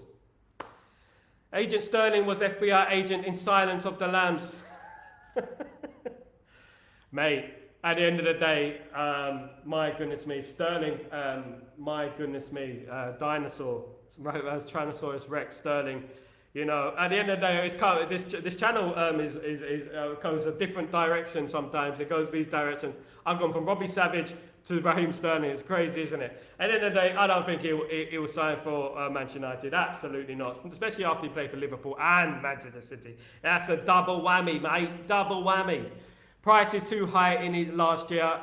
Agent Sterling was FBI agent in Silence of the Lambs. Mate, at the end of the day, my goodness me, Sterling, my goodness me, dinosaur, Tyrannosaurus Rex, Sterling. You know, at the end of the day, this channel goes a different direction sometimes. It goes these directions. I've gone from Robbie Savage to Raheem Sterling. It's crazy, isn't it? At the end of the day, I don't think he will sign for Manchester United. Absolutely not. Especially after he played for Liverpool and Manchester City. That's a double whammy, mate. Double whammy. Price is too high in it last year.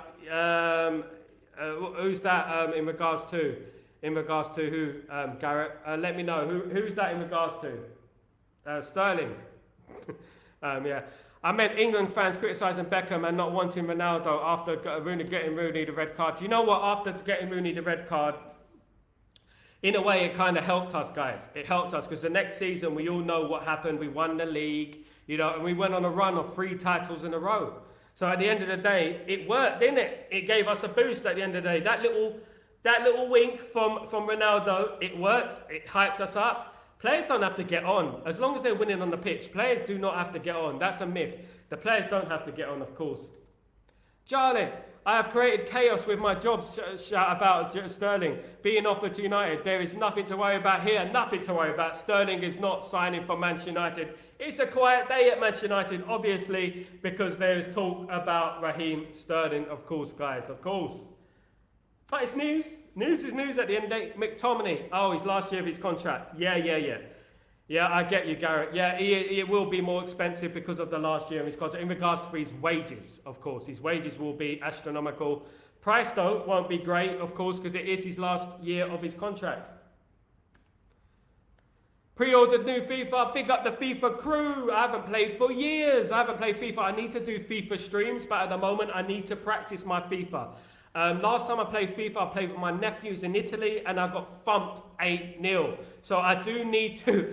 Who's that in regards to? In regards to who, Garrett? Let me know. Who's that in regards to? Sterling. Yeah. I meant England fans criticising Beckham and not wanting Ronaldo after getting Rooney the red card. Do you know what? After getting Rooney the red card, in a way, it kind of helped us, guys. It helped us because the next season, we all know what happened. We won the league, you know, and we went on a run of 3 titles in a row. So at the end of the day, it worked, didn't it? It gave us a boost at the end of the day. That little wink from Ronaldo, it worked. It hyped us up. Players don't have to get on. As long as they're winning on the pitch, players do not have to get on. That's a myth. The players don't have to get on, of course. Charlie, I have created chaos with my job shout about Sterling being offered to United. There is nothing to worry about here, nothing to worry about. Sterling is not signing for Manchester United. It's a quiet day at Manchester United, obviously, because there is talk about Raheem Sterling, of course, guys, of course. But it's news. News is news at the end of the day. McTominay, oh, he's last year of his contract. Yeah. Yeah, I get you, Garrett. Yeah, it will be more expensive because of the last year of his contract. In regards to his wages, of course. His wages will be astronomical. Price, though, won't be great, of course, because it is his last year of his contract. Pre-ordered new FIFA. Big up the FIFA crew. I haven't played for years. I haven't played FIFA. I need to do FIFA streams, but at the moment, I need to practice my FIFA. Last time I played FIFA, I played with my nephews in Italy and I got thumped 8-0. So I do need to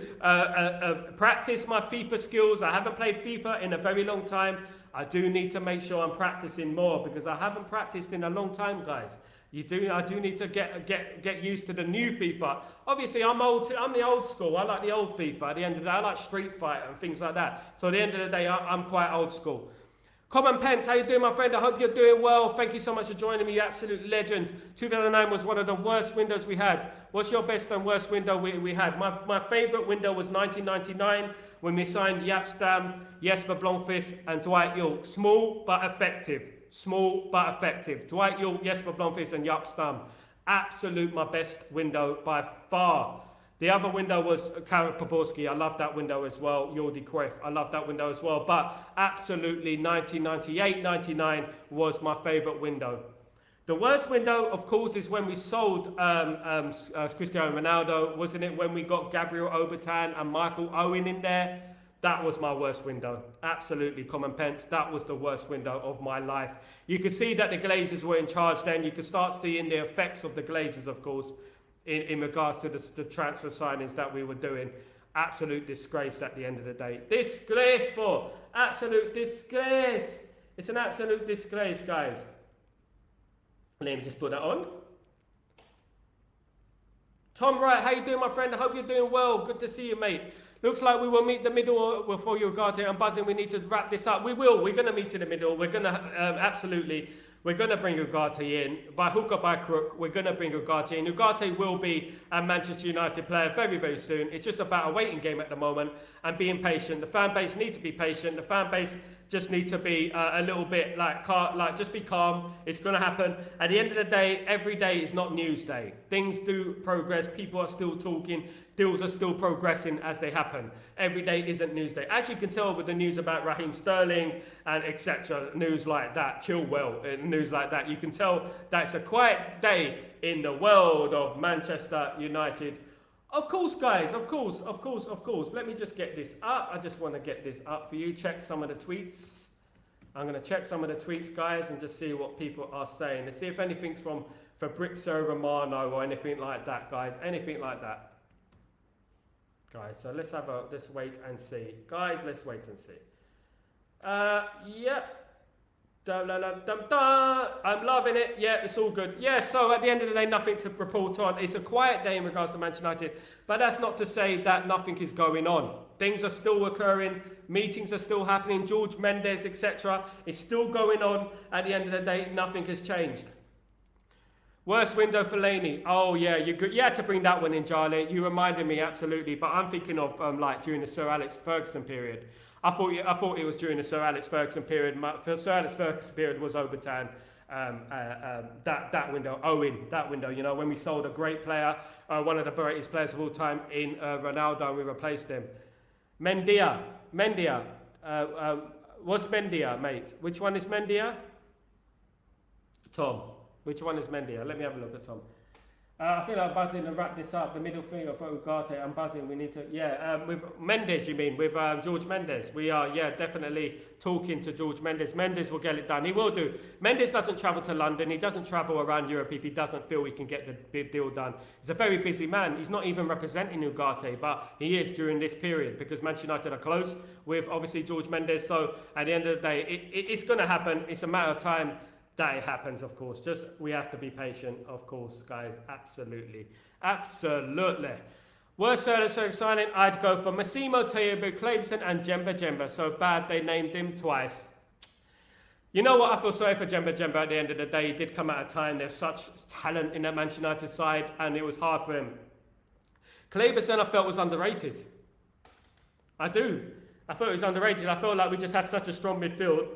practice my FIFA skills. I haven't played FIFA in a very long time. I do need to make sure I'm practicing more because I haven't practiced in a long time, guys. I do need to get used to the new FIFA. Obviously, I'm the old school. I like the old FIFA. At the end of the day, I like Street Fighter and things like that. So at the end of the day, I'm quite old school. Common Pence, how you doing, my friend? I hope you're doing well. Thank you so much for joining me, you absolute legend. 2009 was one of the worst windows we had. What's your best and worst window we had? My favourite window was 1999 when we signed Jaap Stam, Jesper Blomqvist and Dwight York. Small but effective. Small but effective. Dwight York, Jesper Blomqvist and Jaap Stam. Absolute my best window by far. The other window was Karol Poborski. I love that window as well. Jordi Cruyff. I love that window as well. But absolutely 1998-99 was my favourite window. The worst window, of course, is when we sold Cristiano Ronaldo. Wasn't it when we got Gabriel Obertan and Michael Owen in there? That was my worst window. Absolutely, Common Pence. That was the worst window of my life. You could see that the Glazers were in charge then. You could start seeing the effects of the Glazers, of course. In regards to the transfer signings that we were doing. Absolute disgrace at the end of the day. Disgraceful. Absolute disgrace. It's an absolute disgrace, guys. Let me just put that on. Tom Wright, how you doing, my friend? I hope you're doing well. Good to see you, mate. Looks like we will meet the middle for Ugarte. I'm buzzing. We need to wrap this up. We will. We're going to meet in the middle. We're going to absolutely... We're going to bring Ugarte in. By hook or by crook, we're going to bring Ugarte in. Ugarte will be a Manchester United player very, very soon. It's just about a waiting game at the moment and being patient. The fan base need to be patient. The fan base just need to be a little bit just be calm. It's going to happen. At the end of the day, every day is not news day. Things do progress. People are still talking. Deals are still progressing as they happen. Every day isn't news day. As you can tell with the news about Raheem Sterling and etc. News like that, Chilwell, news like that. You can tell that it's a quiet day in the world of Manchester United Of course, guys, of course. Let me just get this up. I just want to get this up for you. Check some of the tweets. I'm going to check some of the tweets, guys, and just see what people are saying. Let's see if anything's from Fabrizio Romano or anything like that, guys. Anything like that. Guys, so let's wait and see. Guys, let's wait and see. Yep. I'm loving it. Yeah, it's all good. Yeah, so at the end of the day, nothing to report on. It's a quiet day in regards to Manchester United, but that's not to say that nothing is going on. Things are still occurring. Meetings are still happening. George Mendes, etc. is still going on. At the end of the day, nothing has changed. Worst window for Laney. Oh yeah, you had to bring that one in, Charlie. You reminded me absolutely, but I'm thinking of like during the Sir Alex Ferguson period. I thought it was during the Sir Alex Ferguson period. Sir Alex Ferguson period was Overton. That window, Owen, that window. You know, when we sold a great player, one of the greatest players of all time in Ronaldo, and we replaced him. Mendia. What's Mendia, mate? Which one is Mendia? Tom. Which one is Mendia? Let me have a look at Tom. I feel like buzzing and wrap this up. The middle finger for Ugarte. I'm buzzing. We need to, with Mendes, you mean, with George Mendes. We are, definitely talking to George Mendes. Mendes will get it done. He will do. Mendes doesn't travel to London. He doesn't travel around Europe if he doesn't feel he can get the big deal done. He's a very busy man. He's not even representing Ugarte, but he is during this period because Manchester United are close with, obviously, George Mendes. So at the end of the day, it's going to happen. It's a matter of time that it happens, of course. Just we have to be patient, of course, guys. Absolutely. Worst Sir signing, I'd go for Massimo Taibu, Cleibson and Jemba. So bad they named him twice. You know what? I feel sorry for Jemba at the end of the day. He did come at a time. There's such talent in that Manchester United side and it was hard for him. Cleibson I felt was underrated. I do. I felt it was underrated. I felt like we just had such a strong midfield.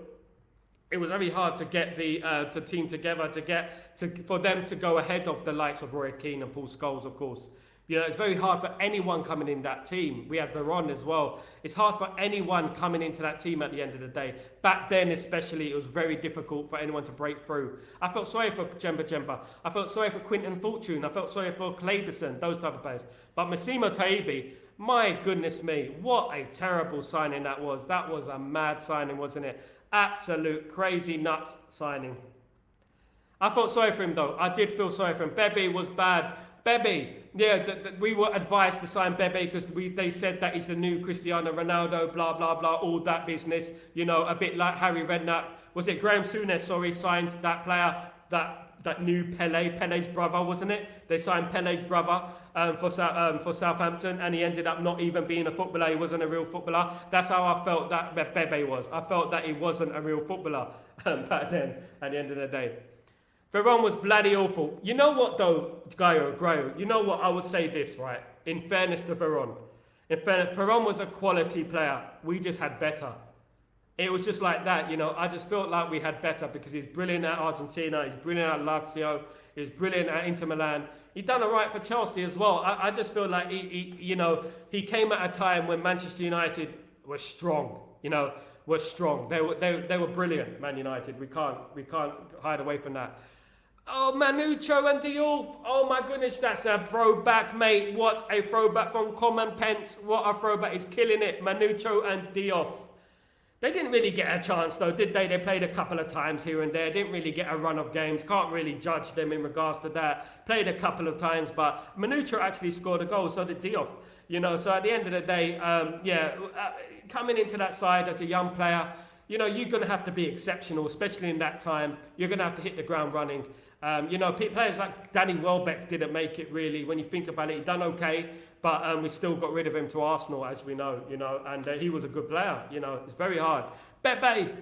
It was very hard to get the team together, for them to go ahead of the likes of Roy Keane and Paul Scholes, of course. You know, it's very hard for anyone coming in that team. We had Veron as well. It's hard for anyone coming into that team at the end of the day. Back then especially, it was very difficult for anyone to break through. I felt sorry for Jemba. I felt sorry for Quinton Fortune. I felt sorry for Cleibson, those type of players. But Massimo Taibi, my goodness me, what a terrible signing that was. That was a mad signing, wasn't it? Absolute crazy nuts signing. I felt sorry for him though. I did feel sorry for him. Bebe was bad. Bebe, we were advised to sign Bebe because they said that he's the new Cristiano Ronaldo, blah, blah, blah, all that business. You know, a bit like Harry Redknapp. Was it Graham Souness, signed that player, that new Pele's brother, wasn't it? They signed Pele's brother for Southampton, and he ended up not even being a footballer. He wasn't a real footballer. That's how I felt that Bebe was. I felt that he wasn't a real footballer back then, at the end of the day. Veron was bloody awful. You know what, though, Grayo? You know what? I would say this, right? In fairness to Veron. In fairness, Veron was a quality player. We just had better. It was just like that, you know. I just felt like we had better because he's brilliant at Argentina, he's brilliant at Lazio, he's brilliant at Inter Milan. He done all right for Chelsea as well. I just feel like he came at a time when Manchester United was strong, was strong. They were brilliant, Man United. We can't hide away from that. Oh, Manucho and Diouf. Oh my goodness, that's a throwback, mate. What a throwback from Common Pence. What a throwback. He's killing it. Manucho and Diouf. They didn't really get a chance though, did they? They played a couple of times here and there. Didn't really get a run of games. Can't really judge them in regards to that. Played a couple of times, but Manucho actually scored a goal, so did Diouf. So at the end of the day, coming into that side as a young player, you're going to have to be exceptional, especially in that time. You're going to have to hit the ground running. Players like Danny Welbeck didn't make it really. When you think about it, he done okay, but we still got rid of him to Arsenal, as we know, and he was a good player, it's very hard. Bebe,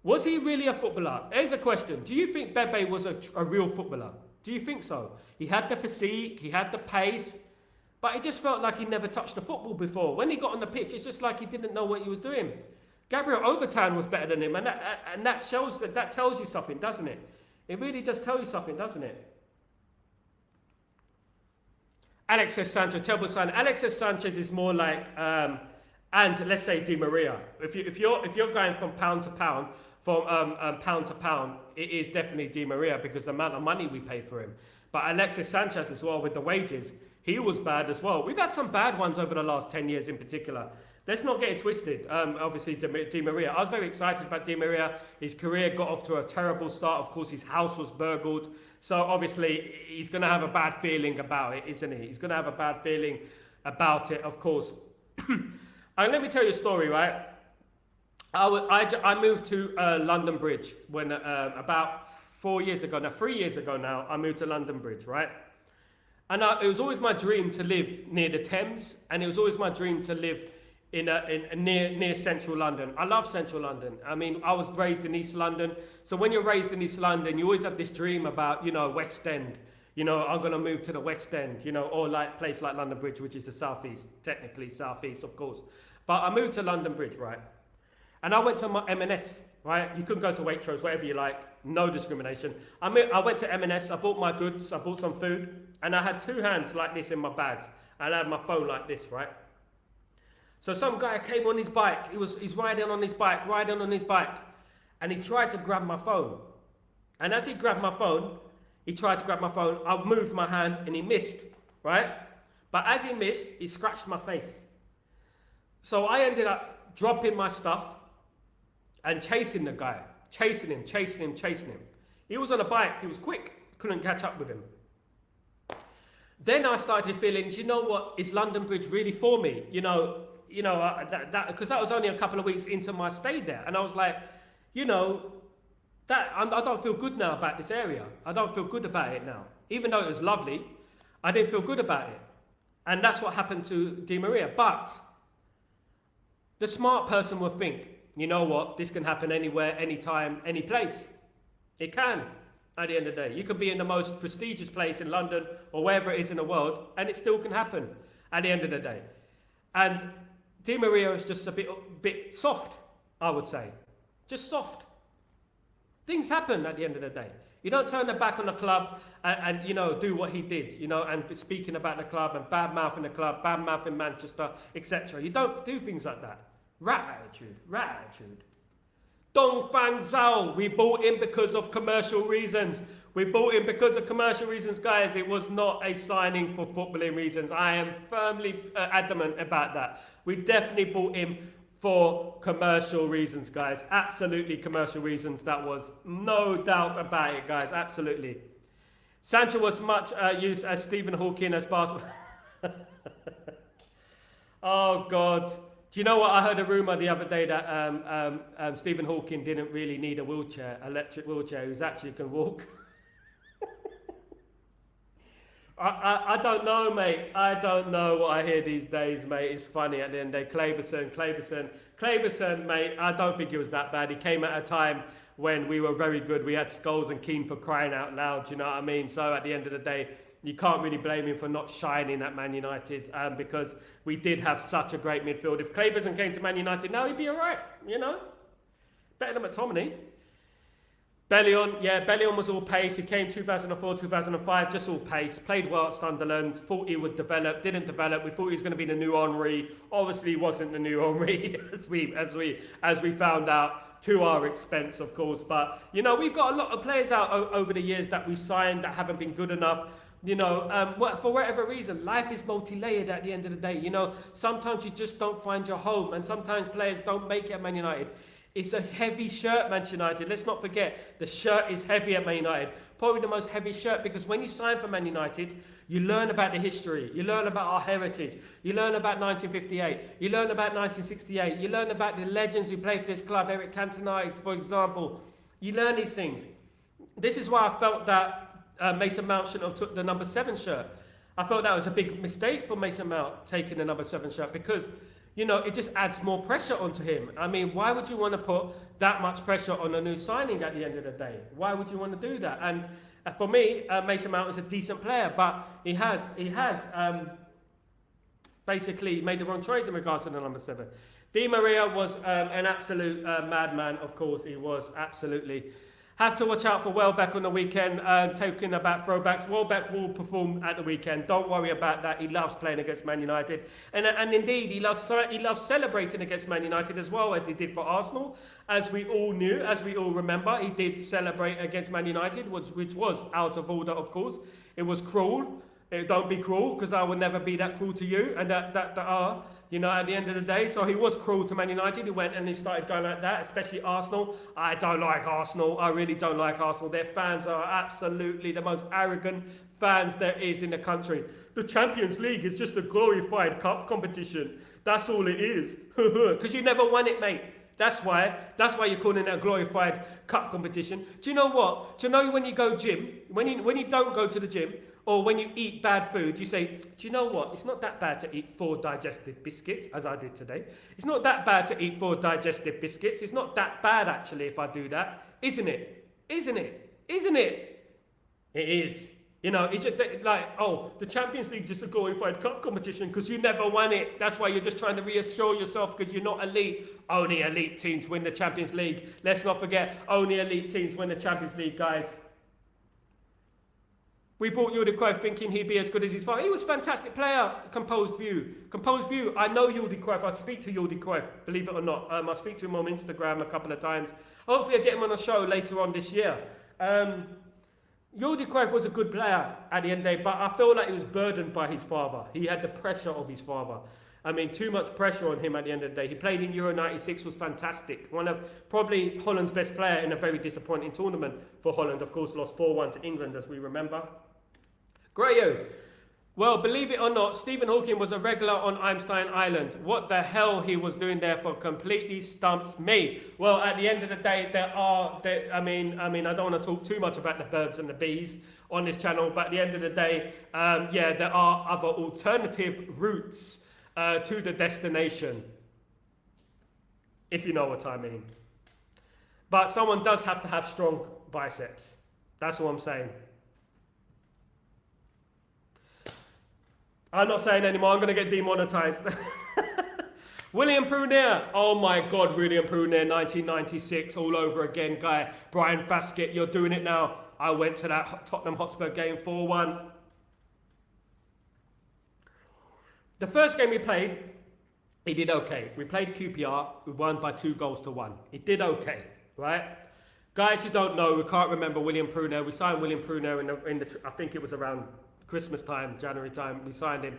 was he really a footballer? Here's a question. Do you think Bebe was a real footballer? Do you think so? He had the physique, he had the pace, but it just felt like he never touched the football before. When he got on the pitch, it's just like he didn't know what he was doing. Gabriel Obertan was better than him, and that shows that tells you something, doesn't it? It really does tell you something, doesn't it? Alexis Sanchez, terrible sign. Alexis Sanchez is more like, and let's say Di Maria. If you're going from pound to pound, it is definitely Di Maria because the amount of money we pay for him. But Alexis Sanchez as well with the wages, he was bad as well. We've had some bad ones over the last 10 years in particular. Let's not get it twisted. Obviously, Di Maria. I was very excited about Di Maria. His career got off to a terrible start. Of course, his house was burgled. So obviously, he's going to have a bad feeling about it, isn't he? He's going to have a bad feeling about it, of course. Let me tell you a story, right? I moved to London Bridge when about 3 years ago now, I moved to London Bridge, right? And it was always my dream to live near the Thames, and it was always my dream to live near central London. I love central London. I mean, I was raised in East London. So when you're raised in East London, you always have this dream about, West End. I'm going to move to the West End, or like place like London Bridge, which is the southeast, technically southeast, of course. But I moved to London Bridge, right? And I went to my M&S, right? You could go to Waitrose, whatever you like, no discrimination. I went to M&S, I bought my goods, I bought some food, and I had two hands like this in my bags, and I had my phone like this, right? So some guy came on his bike, he's riding on his bike, and he tried to grab my phone. And as he grabbed my phone, I moved my hand and he missed, right? But as he missed, he scratched my face. So I ended up dropping my stuff and chasing the guy, chasing him. He was on a bike, he was quick, couldn't catch up with him. Then I started feeling, do you know what, is London Bridge really for me? Because that was only a couple of weeks into my stay there. And I was like, I don't feel good now about this area. I don't feel good about it now. Even though it was lovely, I didn't feel good about it. And that's what happened to Di Maria. But the smart person will think, you know what, this can happen anywhere, anytime, any place. It can, at the end of the day. You could be in the most prestigious place in London or wherever it is in the world, and it still can happen at the end of the day. And Di Maria is just a bit soft, I would say. Just soft. Things happen at the end of the day. You don't turn the back on the club and do what he did, and speaking about the club and bad-mouthing the club, bad-mouthing Manchester, etc. You don't do things like that. Rat attitude. Dong Fang Zhao, we bought him because of commercial reasons. Guys. It was not a signing for footballing reasons. I am firmly adamant about that. We definitely bought him for commercial reasons, guys. Absolutely commercial reasons. That was no doubt about it, guys. Absolutely. Sancho was much used as Stephen Hawking as Barcelona. Oh, God. Do you know what? I heard a rumour the other day that Stephen Hawking didn't really need a wheelchair, electric wheelchair. He actually can walk. I don't know, mate. I don't know what I hear these days, mate. It's funny at the end of the day. Claverson, mate, I don't think it was that bad. He came at a time when we were very good. We had Scholes and Keane for crying out loud, you know what I mean? So at the end of the day, you can't really blame him for not shining at Man United because we did have such a great midfield. If Claverson came to Man United now, he'd be all right, Better than McTominay. Belleon was all pace. He came 2004, 2005, just all pace. Played well at Sunderland. Thought he would develop. Didn't develop. We thought he was going to be the new Henry. Obviously, he wasn't the new Henry, as we found out to our expense, of course. But we've got a lot of players out over the years that we've signed that haven't been good enough. For whatever reason, life is multi-layered at the end of the day. Sometimes you just don't find your home, and sometimes players don't make it at Man United. It's a heavy shirt, Manchester United. Let's not forget, the shirt is heavy at Man United. Probably the most heavy shirt, because when you sign for Man United, you learn about the history. You learn about our heritage. You learn about 1958. You learn about 1968. You learn about the legends who played for this club, Eric Cantona, for example. You learn these things. This is why I felt that Mason Mount shouldn't have took the number 7 shirt. I felt that was a big mistake for Mason Mount taking the number 7 shirt, because it just adds more pressure onto him. I mean, why would you want to put that much pressure on a new signing at the end of the day? Why would you want to do that? And for me, Mason Mount is a decent player, but he has basically made the wrong choice in regards to the number 7. Di Maria was an absolute madman, of course. He was absolutely. Have to watch out for Welbeck on the weekend. Talking about throwbacks, Welbeck will perform at the weekend. Don't worry about that. He loves playing against Man United, and indeed he loves celebrating against Man United as well, as he did for Arsenal. As we all knew, as we all remember, he did celebrate against Man United, which was out of order, of course. It was cruel. Don't be cruel, because I will never be that cruel to you. And that are, you know, at the end of the day. So he was cruel to Man United. He went and he started going like that, especially Arsenal. I don't like Arsenal. I really don't like Arsenal. Their fans are absolutely the most arrogant fans there is in the country. The Champions League is just a glorified cup competition. That's all it is. Because you never won it, mate. That's why you're calling it a glorified cup competition. Do you know what? Do you know when you go gym, when you don't go to the gym, or when you eat bad food, you say, do you know what? It's not that bad to eat 4 digestive biscuits, as I did today. It's not that bad to eat 4 digestive biscuits. It's not that bad, actually, if I do that. Isn't it? Isn't it? Isn't it? It is. You know, it's just like, oh, the Champions League is just a glorified cup competition because you never won it. That's why you're just trying to reassure yourself because you're not elite. Only elite teams win the Champions League. Let's not forget, only elite teams win the Champions League, guys. We bought Jordi Cruyff thinking he'd be as good as his father. He was a fantastic player, Composed View. Composed View, I know Jordi Cruyff. I speak to Jordi Cruyff, believe it or not. I speak to him on Instagram a couple of times. Hopefully I'll get him on a show later on this year. Jordi Cruyff was a good player at the end of the day, but I feel like he was burdened by his father. He had the pressure of his father. I mean, too much pressure on him at the end of the day. He played in Euro 96, was fantastic. One of probably Holland's best player in a very disappointing tournament for Holland. Of course, lost 4-1 to England, as we remember. Grayo. Well, believe it or not, Stephen Hawking was a regular on Einstein Island. What the hell he was doing there for completely stumps me. Well, at the end of the day, I mean, I don't want to talk too much about the birds and the bees on this channel, but at the end of the day, yeah, there are other alternative routes to the destination, if you know what I mean. But someone does have to have strong biceps. That's all I'm saying. I'm not saying anymore, I'm going to get demonetized. William Prunier. Oh my God, William Prunier, 1996, all over again, guy. Brian Faskett, you're doing it now. I went to that Tottenham Hotspur game 4-1. The first game we played, he did okay. We played QPR, we won by 2-1. He did okay, right? Guys who don't know, we can't remember William Prunier. We signed William Prunier in the I think it was around Christmas time, January time, we signed him.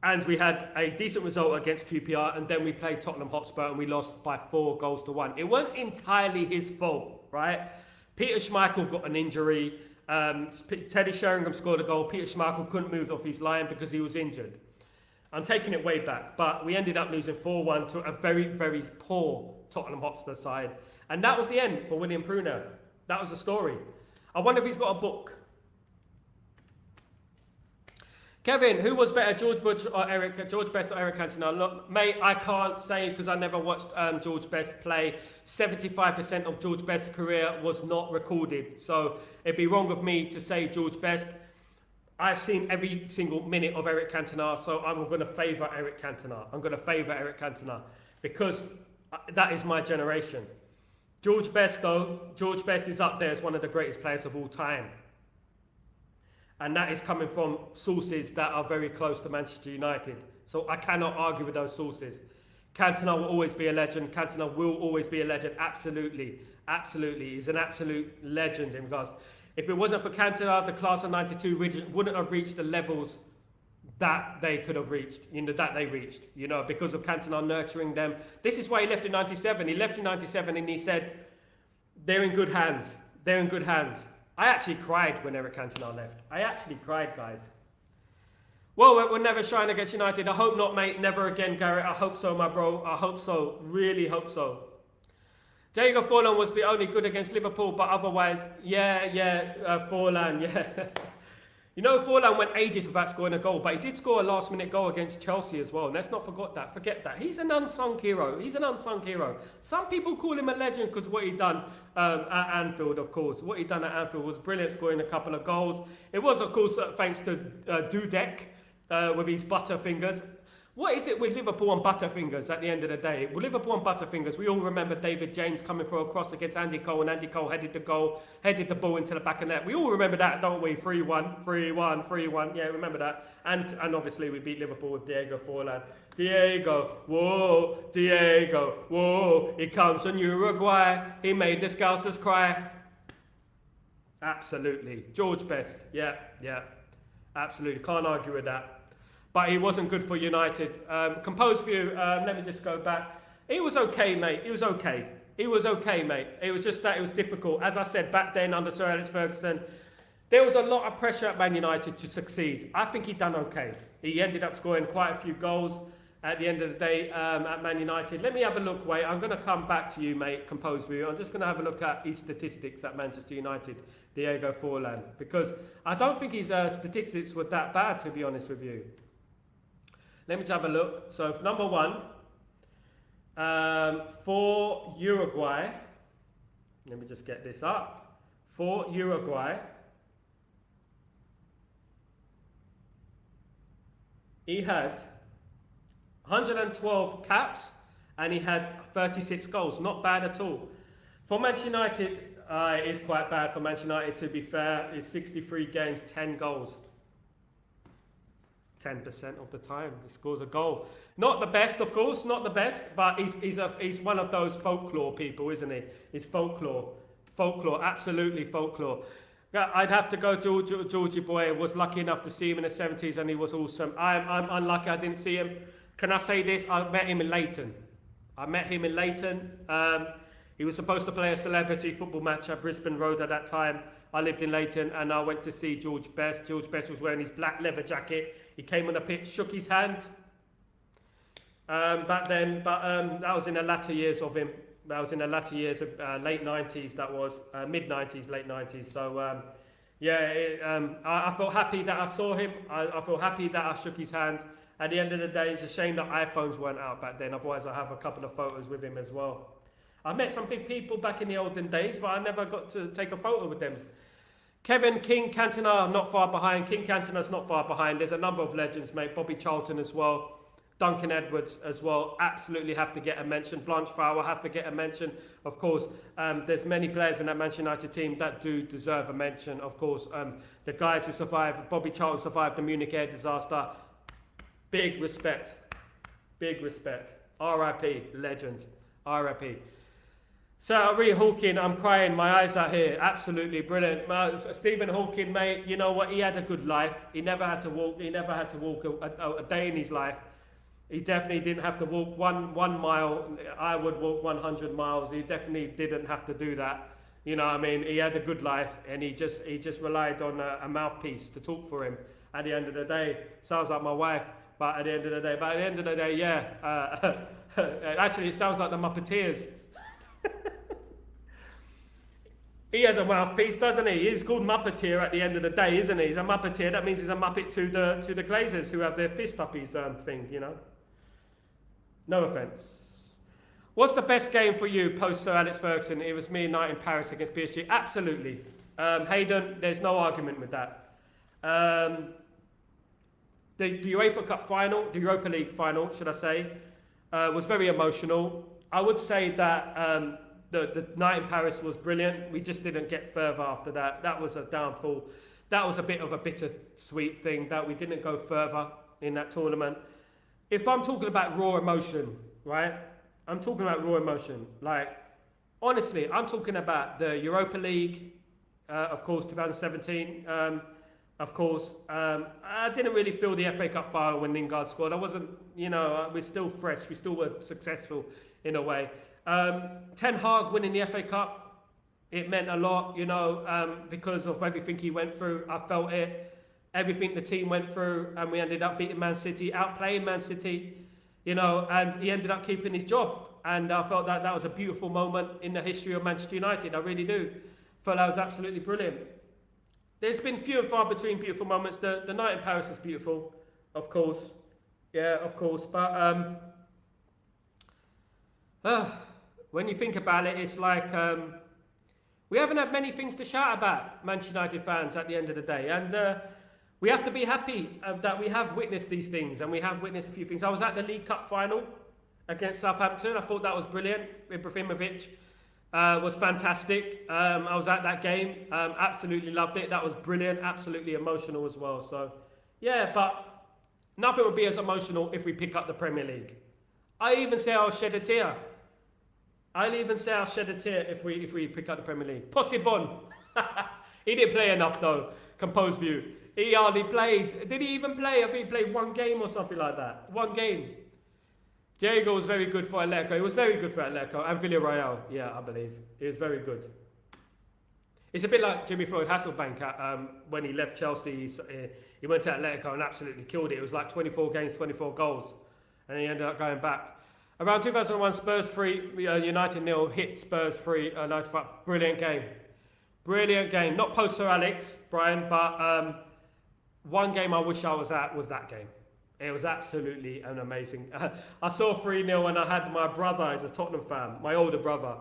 And we had a decent result against QPR, and then we played Tottenham Hotspur and we lost by 4-1. It wasn't entirely his fault, right? Peter Schmeichel got an injury. Teddy Sheringham scored a goal. Peter Schmeichel couldn't move off his line because he was injured. I'm taking it way back, but we ended up losing 4-1 to a very, very poor Tottenham Hotspur side. And that was the end for William Prunier. That was the story. I wonder if he's got a book. Kevin, who was better, George Best or Eric Cantona? Look, mate, I can't say because I never watched George Best play. 75% of George Best's career was not recorded. So it'd be wrong of me to say George Best. I've seen every single minute of Eric Cantona, so I'm going to favour Eric Cantona. I'm going to favour Eric Cantona because that is my generation. George Best, though, George Best is up there as one of the greatest players of all time. And that is coming from sources that are very close to Manchester United. So I cannot argue with those sources. Cantona will always be a legend. Cantona will always be a legend. Absolutely. Absolutely. He's an absolute legend in regards. If it wasn't for Cantona, the class of 92 wouldn't have reached the levels that they could have reached, that they reached, because of Cantona nurturing them. This is why he left in 97. He left in 97 and he said, they're in good hands. They're in good hands. I actually cried when Eric Cantona left. I actually cried, guys. Well, we're never shying against United. I hope not, mate. Never again, Garrett. I hope so, my bro. I hope so. Really hope so. Diego Forlan was the only good against Liverpool, but otherwise, Forlan, yeah. Forlan went ages without scoring a goal, but he did score a last-minute goal against Chelsea as well. Let's not forget that. He's an unsung hero. He's an unsung hero. Some people call him a legend because what he done at Anfield, of course. What he done at Anfield was brilliant, scoring a couple of goals. It was, of course, thanks to Dudek with his butterfingers. What is it with Liverpool and butterfingers at the end of the day? With Liverpool and butterfingers, we all remember David James coming for a cross against Andy Cole, and Andy Cole headed the ball into the back of net. We all remember that, don't we? 3-1, 3-1, 3-1. Yeah, remember that. And obviously we beat Liverpool with Diego Forlan. Diego, whoa, he comes from Uruguay. He made the Scousers cry. Absolutely. George Best, yeah. Absolutely, can't argue with that. But he wasn't good for United. Composed view, let me just go back. He was okay, mate. He was okay. He was okay, mate. It was just that it was difficult. As I said, back then under Sir Alex Ferguson, there was a lot of pressure at Man United to succeed. I think he done okay. He ended up scoring quite a few goals at the end of the day at Man United. Let me have a look, wait. I'm going to come back to you, mate, composed view. I'm just going to have a look at his statistics at Manchester United, Diego Forlan, because I don't think his statistics were that bad, to be honest with you. Let me just have a look. So, number one, for Uruguay, let me just get this up. For Uruguay, he had 112 caps and he had 36 goals. Not bad at all. For Manchester United, it is quite bad for Manchester United, to be fair. It's 63 games, 10 goals. 10% of the time he scores a goal. Not the best, of course, not the best, but he's one of those folklore people, isn't he? He's folklore, absolutely folklore. I'd have to go to Georgie Boy. I was lucky enough to see him in the 70s and he was awesome. I'm unlucky I didn't see him. Can I say this? I met him in Leighton. He was supposed to play a celebrity football match at Brisbane Road at that time. I lived in Leighton and I went to see George Best. George Best was wearing his black leather jacket. He came on the pitch, shook his hand back then, but that was in the latter years of him. That was in the latter years of late 90s, that was, mid-90s, late 90s. So, I felt happy that I saw him. I felt happy that I shook his hand. At the end of the day, it's a shame that iPhones weren't out back then. Otherwise, I have a couple of photos with him as well. I met some big people back in the olden days, but I never got to take a photo with them. Kevin King Cantona, not far behind. King Cantona's not far behind. There's a number of legends, mate. Bobby Charlton as well. Duncan Edwards as well. Absolutely have to get a mention. Blanche Fowler have to get a mention. Of course, there's many players in that Manchester United team that do deserve a mention. Of course, the guys who survived, Bobby Charlton survived the Munich air disaster. Big respect. Big respect. R.I.P. Legend. R.I.P. So, Reed Hawking, I'm crying, my eyes are here. Absolutely brilliant. Stephen Hawking, mate, you know what? He had a good life. He never had to walk. He never had to walk a day in his life. He definitely didn't have to walk one mile. I would walk 100 miles. He definitely didn't have to do that. You know what I mean? He had a good life and he just relied on a mouthpiece to talk for him. At the end of the day, sounds like my wife, but at the end of the day, yeah. Actually, it sounds like the Muppeteers. He has a mouthpiece, doesn't he? He's called Muppeteer at the end of the day, isn't he? He's a Muppeteer. That means he's a Muppet to the Glazers who have their fist up his thing, you know. No offence. What's the best game for you post Sir Alex Ferguson? It was me and night in Paris against PSG. Absolutely. Hayden, there's no argument with that. The UEFA Cup final, the Europa League final, should I say, was very emotional. I would say that the night in Paris was brilliant. We just didn't get further after that. That was a downfall. That was a bit of a bittersweet thing that we didn't go further in that tournament. If I'm talking about raw emotion, right? I'm talking about raw emotion. Like, honestly, I'm talking about the Europa League, of course, 2017. Of course, I didn't really feel the FA Cup final when Lingard scored. I wasn't, you know, we're still fresh. We still were successful in a way. Ten Hag winning the FA Cup, it meant a lot, you know, because of everything he went through. I felt it. Everything the team went through, and we ended up beating Man City, outplaying Man City, you know, and he ended up keeping his job. And I felt that was a beautiful moment in the history of Manchester United. I really do. Felt that was absolutely brilliant. There's been few and far between beautiful moments. The night in Paris is beautiful, of course. Yeah, of course. But when you think about it, it's like we haven't had many things to shout about, Manchester United fans, at the end of the day. And we have to be happy that we have witnessed these things, and we have witnessed a few things. I was at the League Cup final against Southampton. I thought that was brilliant. Ibrahimovic was fantastic. I was at that game. Absolutely loved it. That was brilliant. Absolutely emotional as well. So, yeah, but nothing would be as emotional if we pick up the Premier League. I even say I'll shed a tear. If we pick up the Premier League. Possibon. He didn't play enough though. Composed view. He hardly played. Did he even play? I think he played one game or something like that. One game. Diego was very good for Atletico. He was very good for Atletico and Villarreal. Yeah, I believe. He was very good. It's a bit like Jimmy Floyd Hasselbank when he left Chelsea. He went to Atletico and absolutely killed it. It was like 24 games, 24 goals. And he ended up going back. Around 2001, Spurs 3, United 0, hit Spurs 3, 95. Brilliant game. Brilliant game. Not post Sir Alex, Brian, but one game I wish I was at was that game. It was absolutely an amazing. I saw 3-0 and I had my brother, he's a Tottenham fan, my older brother.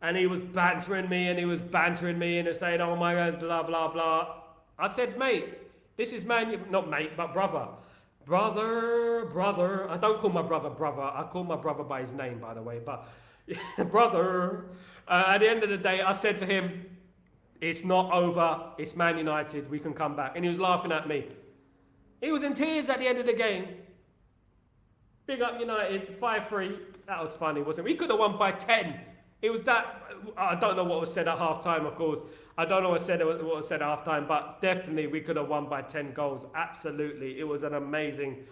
And he was bantering me and saying, oh my God, blah, blah, blah. I said, mate, this is not mate, but brother. Brother. I don't call my brother brother. I call my brother by his name, by the way. But brother. At the end of the day, I said to him, it's not over. It's Man United. We can come back. And he was laughing at me. He was in tears at the end of the game. Big up United, 5-3. That was funny, wasn't it? We could have won by 10. It was that, I don't know what was said at half-time, of course. I don't know what was said at half-time, but definitely we could have won by 10 goals. Absolutely. It was an amazing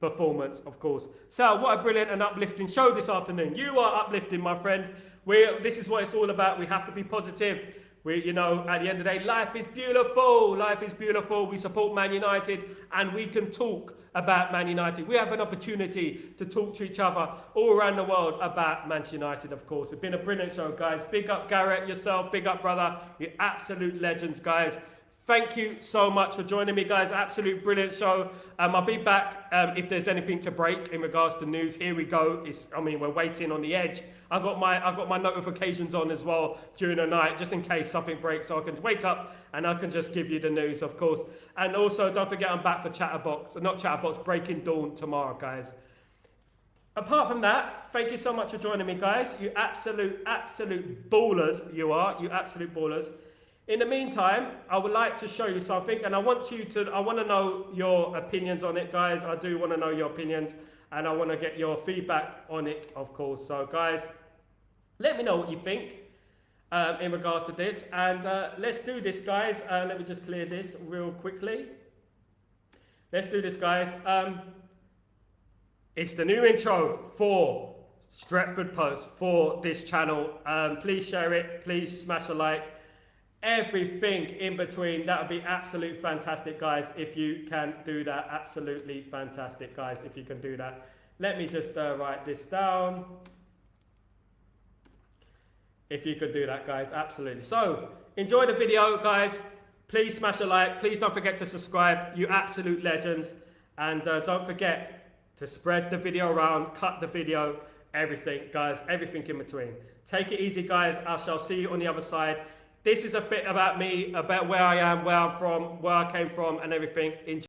performance, of course. Sal, what a brilliant and uplifting show this afternoon. You are uplifting, my friend. This is what it's all about. We have to be positive. At the end of the day, life is beautiful. Life is beautiful. We support Man United and we can talk about Man United. We have an opportunity to talk to each other all around the world about Manchester United, of course. It's been a brilliant show, guys. Big up Garrett, yourself. Big up, brother. You're absolute legends, guys. Thank you so much for joining me, guys. Absolute brilliant show. I'll be back if there's anything to break in regards to news. Here we go. We're waiting on the edge. I've got my notifications on as well during the night, just in case something breaks, so I can wake up and I can just give you the news, of course. And also, don't forget, I'm back for Breaking Dawn tomorrow, guys. Apart from that, thank you so much for joining me, guys. You absolute ballers. You are. You absolute ballers. In the meantime, I would like to show you something, and I want to know your opinions on it, guys. I do want to know your opinions, and I want to get your feedback on it, of course. So, guys, let me know what you think in regards to this, and let's do this, guys. Let me just clear this real quickly. Let's do this, guys. It's the new intro for Stretford Post for this channel. Please share it. Please smash a like. Everything in between, that would be absolute fantastic, guys, if you can do that. Absolutely fantastic, guys, if you can do that. Let me just write this down. If you could do that, guys, absolutely. So, enjoy the video, guys. Please smash a like. Please don't forget to subscribe. You absolute legends. And don't forget to spread the video around, cut the video, everything, guys, everything in between. Take it easy, guys. I shall see you on the other side. This is a bit about me, about where I am, where I'm from, where I came from, and everything. Enjoy.